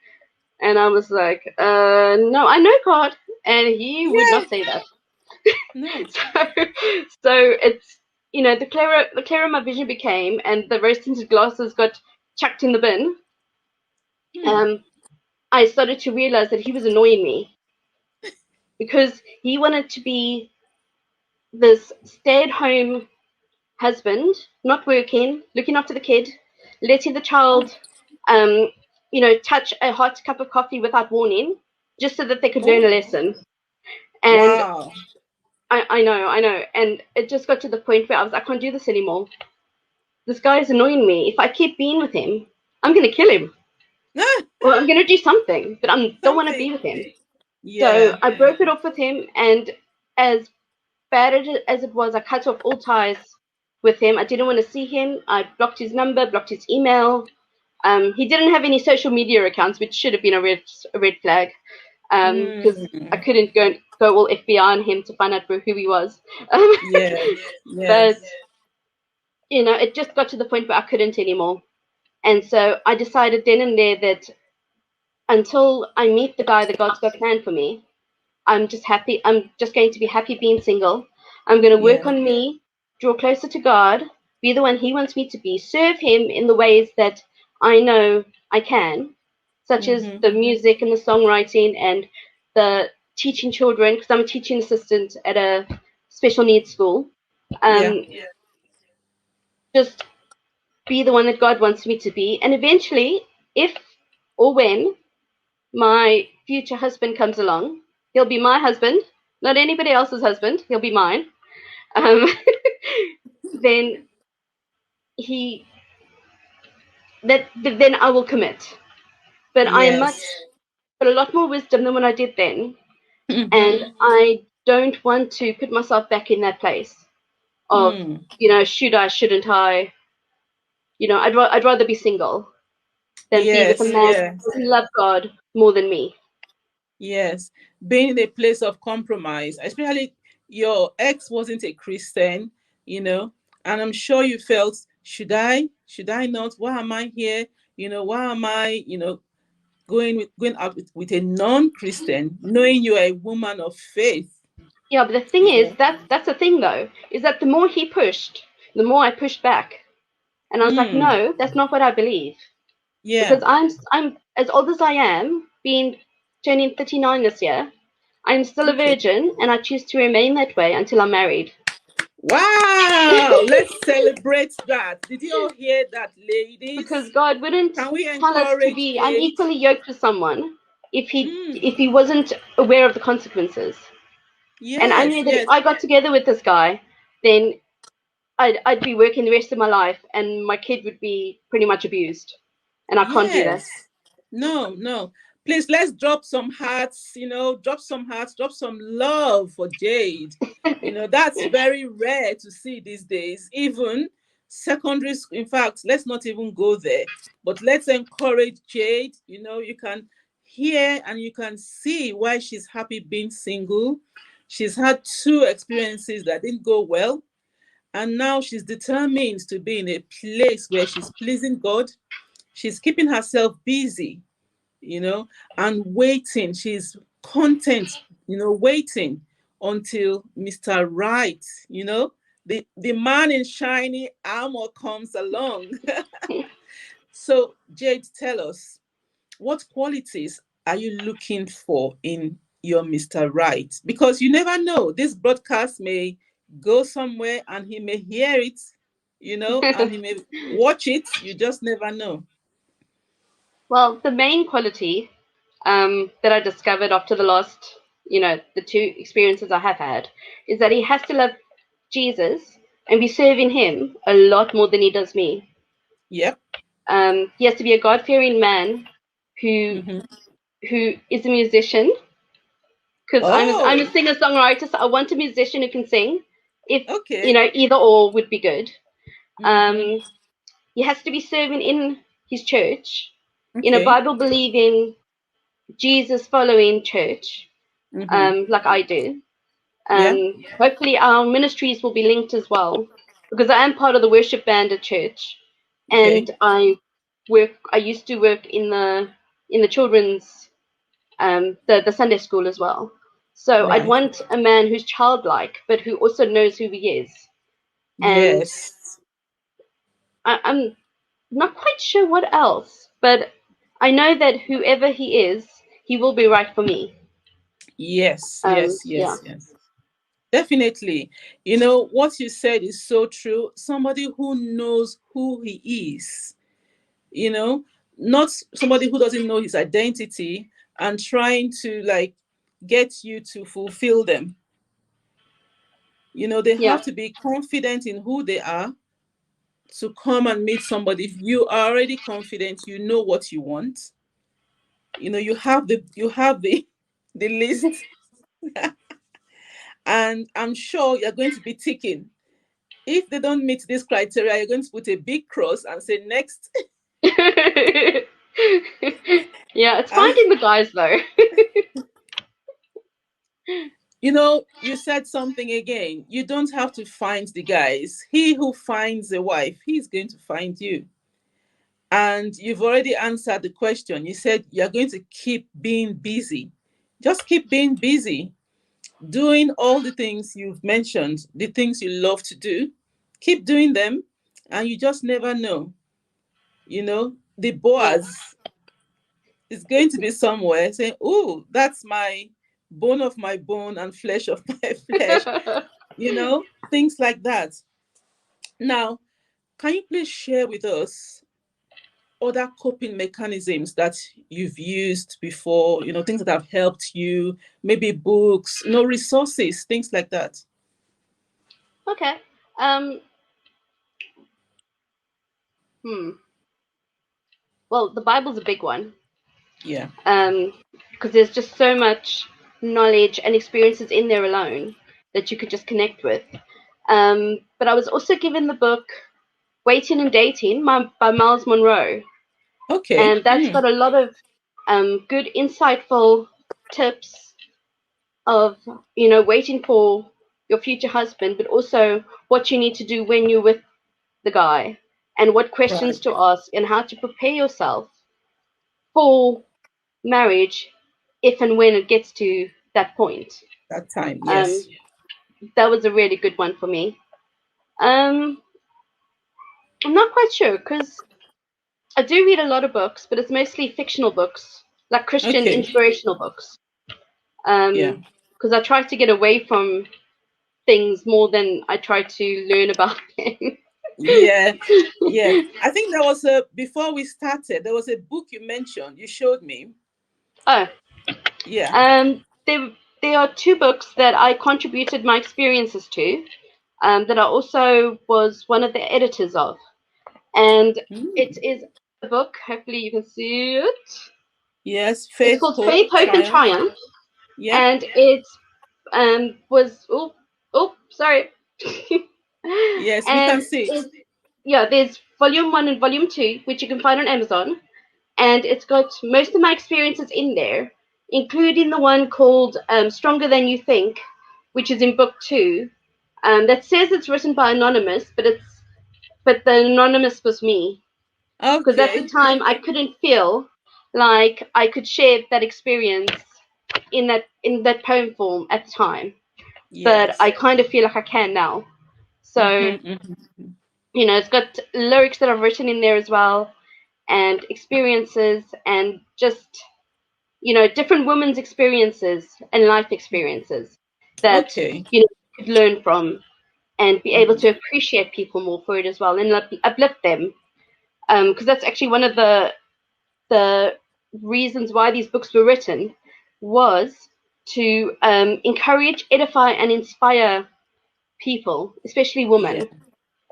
And I was like, no, I know God, and he would Yeah. not say that. No. So it's, the clearer my vision became, and the rose-tinted glasses got chucked in the bin. Hmm. I started to realize that he was annoying me because he wanted to be this stay-at-home husband, not working, looking after the kid, letting the child, um, touch a hot cup of coffee without warning, just so that they could learn a Oh, lesson. And wow. I know, and it just got to the point where I can't do this anymore. This guy is annoying me. If I keep being with him, I'm gonna kill him, or I'm gonna do something, but I don't want to be Something. with him. So Yeah. I broke it off with him, and as bad as it was, I cut off all ties with him. I didn't want to see him. I blocked his number, blocked his email. He didn't have any social media accounts, which should have been a red flag, because I Mm. couldn't go all FBI on him to find out who he was. Yes. But Yes. it just got to the point where I couldn't anymore, and so I decided then and there that until I meet the guy that God's got planned for me, I'm just happy. I'm just going to be happy being single. I'm going to work Yeah. on me, draw closer to God, be the one He wants me to be, serve Him in the ways that I know I can, such as Mm-hmm. the music and the songwriting and the teaching children, because I'm a teaching assistant at a special needs school. Yeah. Um, just be the one that God wants me to be. And eventually, if or when my future husband comes along, he'll be my husband, not anybody else's husband. He'll be mine. Um, then he then I will commit. But I am Yes. much got a lot more wisdom than what I did then, and Mm-hmm. I don't want to put myself back in that place of Hmm. should I, shouldn't I? I'd rather be single than be with a Yes. man Yes. who loves God more than me. Yes. Being in a place of compromise, especially your ex wasn't a Christian, and I'm sure you felt, should I? Should I not? Why am I here? Why am I, going out with a non-Christian, knowing you're a woman of faith, Yeah, but the thing you is, know? that's the thing though, is that the more he pushed, the more I pushed back, and I was like, Mm, no, that's not what I believe, yeah. because I'm as old as I am, being turning 39 this year. I'm still a Okay. virgin, and I choose to remain that way until I'm married. Wow. Let's celebrate that. Did you all hear that, Because ladies? God wouldn't Can we tell us to encourage be Jade? unequally yoked with someone if he Mm, if he wasn't aware of the consequences. And I yes, knew that if yes, I got together with this guy, then I'd be working the rest of my life, and my kid would be pretty much abused, and I can't do that. yes. No, no. Please, let's drop some hearts, drop some hearts, drop some love for Jade. That's very rare to see these days. Even secondary school, in fact, let's not even go there, but let's encourage Jade. You can hear and you can see why she's happy being single. She's had two experiences that didn't go well, and now she's determined to be in a place where she's pleasing God. She's keeping herself busy, and waiting. She's content, waiting until Mr. Right, the man in shiny armor comes along. So, Jade, tell us, what qualities are you looking for in your Mr. Right? Because you never know. This broadcast may go somewhere and he may hear it, and he may watch it. You just never know. Well, the main quality that I discovered after the two experiences I have had, is that he has to love Jesus and be serving him a lot more than he does me. Yep. He has to be a God-fearing man who Mm-hmm. who is a musician, because I'm a Oh, singer-songwriter, so I want a musician who can sing. If okay. either or would be good. Mm-hmm. Um, he has to be serving in his church, in a Okay. Bible-believing, Jesus-following church, Mm-hmm. like I do. Yeah. Hopefully, our ministries will be linked as well. because I am part of the worship band at church, Okay. and I used to work in the children's the Sunday school as well. So I'd Right. want a man who's childlike, but who also knows who he is. And Yes. I'm not quite sure what else, but I know that whoever he is, he will be right for me. Yes. Yes. Yeah, Yes. Yes. Definitely. You know, what you said is so true. Somebody who knows who he is, you know, not somebody who doesn't know his identity and trying to like get you to fulfill them. You know, they yeah, have to be confident in who they are to come and meet somebody. If you are already confident, you know what you want. You know, you have the the list, and I'm sure you're going to be ticking. If they don't meet this criteria, you're going to put a big cross and say next. yeah. It's Uh, finding the guys though. you know, you said something again. You don't have to find the guys. He who finds a wife, he's going to find you. And you've already answered the question. You said you're going to keep being busy. Just keep being busy, doing all the things you've mentioned, the things you love to do. Keep doing them, and you just never know. You know, the Yeah. Boaz is going to be somewhere saying, "Oh, that's my bone of my bone and flesh of my flesh." You know, things like that. Now, can you please share with us other coping mechanisms that you've used before, you know, things that have helped you, maybe books, you know, resources, things like that? Okay. Um. Hmm. Well, the Bible's a big one. Yeah. Because there's just so much knowledge and experiences in there alone that you could just connect with. But I was also given the book Waiting and Dating by Miles Monroe, Okay. and that's Mm. got a lot of good, insightful tips of waiting for your future husband, but also what you need to do when you're with the guy, and what questions Right. to ask, and how to prepare yourself for marriage if and when it gets to that point. That time. Um, Yes. that was a really good one for me. Um, I'm not quite sure because I do read a lot of books, but it's mostly fictional books, like Christian Okay. inspirational books. Yeah. Because I try to get away from things more than I try to learn about them. Yeah. Yeah. I think there was a, before we started, there was a book you mentioned, you showed me. Oh, Yeah. there are two books that I contributed my experiences to, that I also was one of the editors of. And it Mm. is a book. Hopefully, you can see it. Yes. It's Faith, called Hope, Faith, Hope, and Triumph. Triumph, Yeah. and it was sorry, Yes, we can and see it. it's yeah. There's volume 1 and volume 2, which you can find on Amazon, and it's got most of my experiences in there, including the one called Stronger Than You Think, which is in book 2. That says it's written by anonymous, but the anonymous was me, because at the Okay. time I couldn't feel like I could share that experience in that poem form at the time, but I Yes. kind of feel like I can now. So Mm-hmm, mm-hmm. it's got lyrics that I've written in there as well, and experiences, and just different women's experiences and life experiences that Okay. you could learn from, and be able Mm-hmm. to appreciate people more for it as well, and uplift them. Because that's actually one of the reasons why these books were written, was to encourage, edify, and inspire people, especially Yeah. women.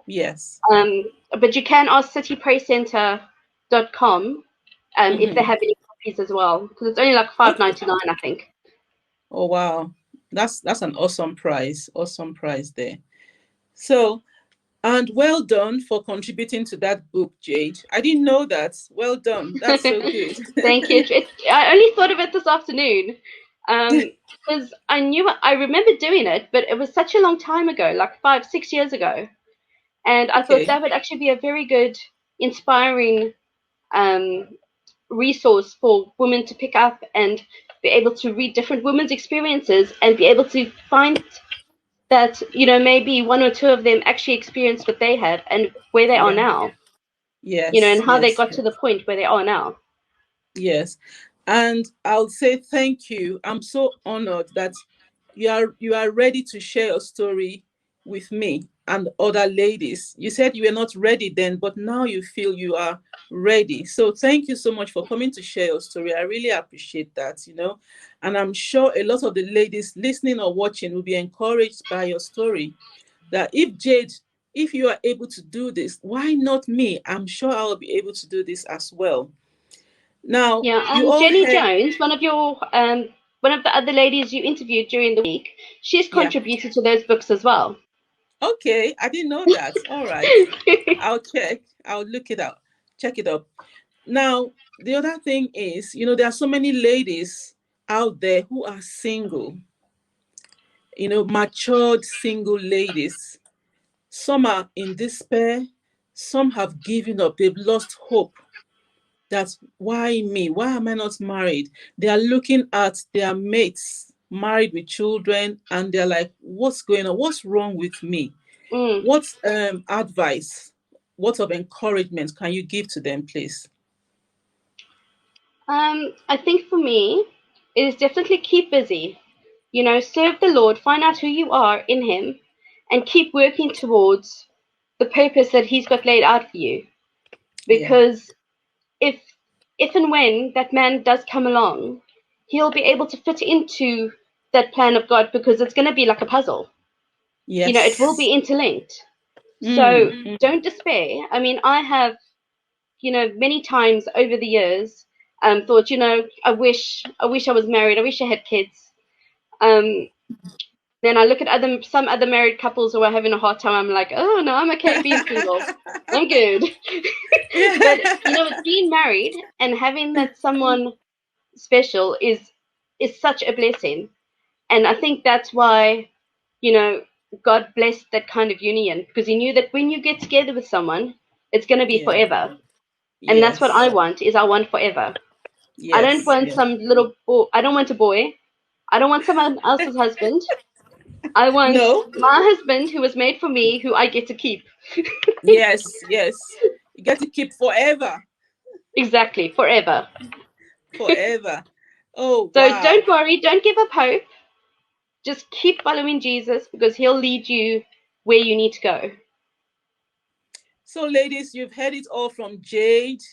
Yes. Um, but you can ask citypresscenter.com if they Mm-hmm. have any copies as well, because it's only like Okay. $5.99, I think. Oh wow. That's an awesome price. Awesome price there. So, and well done for contributing to that book, Jade. I didn't know that. Well done. That's so good. Thank you. I only thought of it this afternoon, because I remember doing it, but it was such a long time ago, like 5, 6 years ago. And I thought Okay. that would actually be a very good, inspiring resource for women to pick up and be able to read different women's experiences and be able to find that, maybe one or two of them actually experienced what they have and where they are Yeah. now, Yes. and how they Yes. got to the point where they are now. Yes. And I'll say thank you. I'm so honored that you are ready to share your story with me and other ladies. You said you were not ready then, but now you feel you are ready. So thank you so much for coming to share your story. I really appreciate that. And I'm sure a lot of the ladies listening or watching will be encouraged by your story. That if Jade, if you are able to do this, why not me? I'm sure I'll be able to do this as well. Now, Yeah, you all Jenny heard, Jones, one of the other ladies you interviewed during the week, she's yeah. contributed to those books as well. Okay, I didn't know that. All right. I'll check. I'll look it up. Check it up. Now, the other thing is, there are so many ladies out there who are single, matured single ladies. Some are in despair, some have given up, they've lost hope. That's why me? Why am I not married? They are looking at their mates married with children and they're like, what's going on? What's wrong with me? Mm. What advice, what of encouragement can you give to them, please? I think for me, it is definitely keep busy. Serve the Lord, find out who you are in Him, and keep working towards the purpose that He's got laid out for you. Yeah. Because if if and when that man does come along, he'll be able to fit into that plan of God because it's going to be like a puzzle. It will Yes. be interlinked. So Mm. don't despair. I mean, I have, many times over the years, thought, I wish I was married. I wish I had kids. Um, then I look at some other married couples who are having a hard time. I'm like, oh no, I'm okay being single. I'm good. But Yeah. being married and having that someone special is such a blessing. And I think that's why, you know, God blessed that kind of union because He knew that when you get together with someone, it's going to be Yeah. forever. And that's what I Yes. want. Is I want forever. I don't Yes. want Yes. some little boy. I don't want a boy. I don't want someone else's husband. I want No. my husband who was made for me, who I get to keep. Yes. Yes. You get to keep forever. Exactly, forever. Forever. Oh, So wow. don't worry, don't give up hope. Just keep following Jesus because He'll lead you where you need to go. So, ladies, you've heard it all from Jade.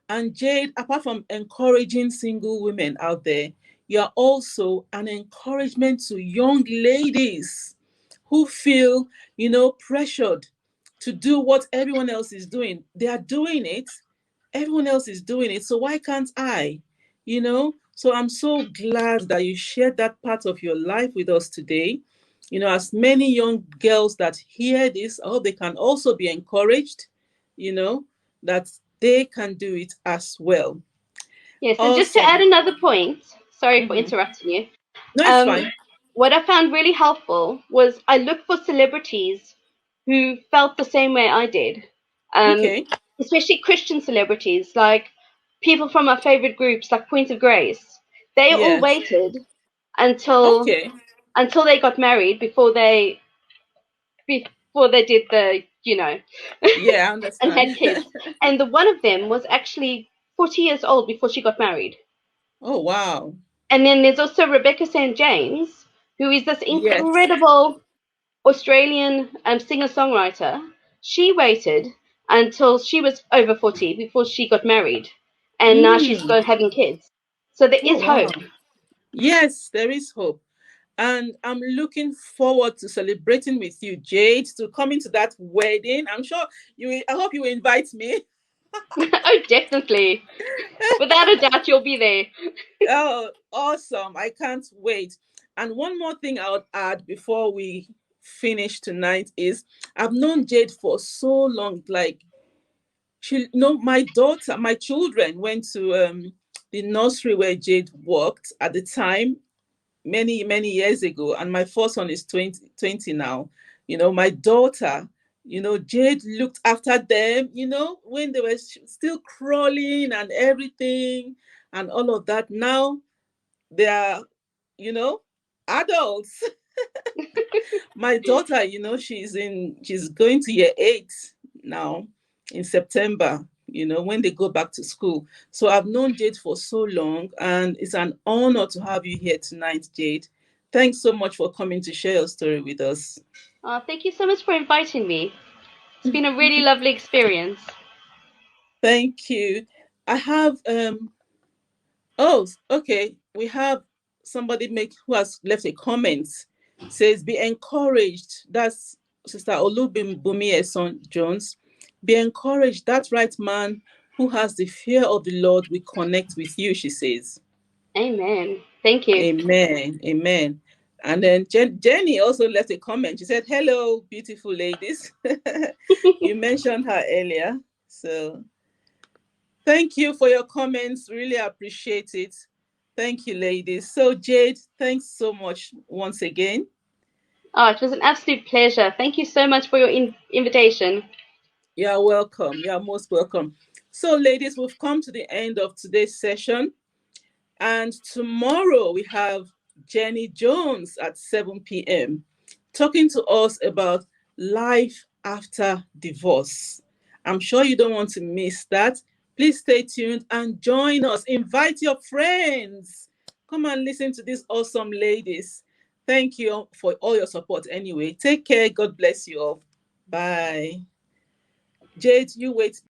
And Jade, apart from encouraging single women out there, you're also an encouragement to young ladies who feel, pressured to do what everyone else is doing. They are doing it, everyone else is doing it. So, why can't I? So, I'm so glad that you shared that part of your life with us today. As many young girls that hear this, I hope they can also be encouraged, you know, that they can do it as well. Yes, and just to add Awesome. another point, sorry for Hmm. interrupting you. No, it's Um, fine. what I found really helpful was I looked for celebrities who felt the same way I did, um, Okay. especially Christian celebrities, like people from our favorite groups, like Point of Grace. They all Yes. waited until Okay. until they got married before they did the Yeah, I and understand. had kids. And the one of them was actually 40 years old before she got married. Oh, wow. And then there's also Rebecca St. James, who is this Yes. incredible Australian singer-songwriter. She waited until she was over 40 before she got married. And now she's Mm. having kids. So there Oh, is wow. hope. Yes, there is hope. And I'm looking forward to celebrating with you, Jade, to coming to that wedding. I'm sure I hope you will invite me. Oh, definitely. Without a doubt, you'll be there. Oh, awesome. I can't wait. And one more thing I would add before we finish tonight is I've known Jade for so long. Like, my daughter, my children went to the nursery where Jade worked at the time, many, many years ago. And my first one is 20 now. My daughter Jade looked after them, when they were still crawling and everything and all of that. Now they are, adults. My daughter, she's going to year 8 now in September, when they go back to school. So I've known Jade for so long, and it's an honor to have you here tonight, Jade. Thanks so much for coming to share your story with us. Thank you so much for inviting me. It's been a really lovely experience. Thank you. I have oh, okay. We have somebody who has left a comment. Says, be encouraged. That's Sister Olubimi Son Jones. Be encouraged. That right man who has the fear of the Lord will connect with you, she says. Amen. Thank you. Amen. Amen. And then Jenny also left a comment. She said, hello, beautiful ladies. You mentioned her earlier. So thank you for your comments. Really appreciate it. Thank you, ladies. So, Jade, thanks so much once again. Oh, it was an absolute pleasure. Thank you so much for your invitation. You're welcome. You're most welcome. So, ladies, we've come to the end of today's session. And tomorrow we have Jenny Jones at 7 p.m. talking to us about life after divorce. I'm sure you don't want to miss that. Please stay tuned and join us. Invite your friends. Come and listen to these awesome ladies. Thank you for all your support anyway. Take care. God bless you all. Bye. Jade, you wait.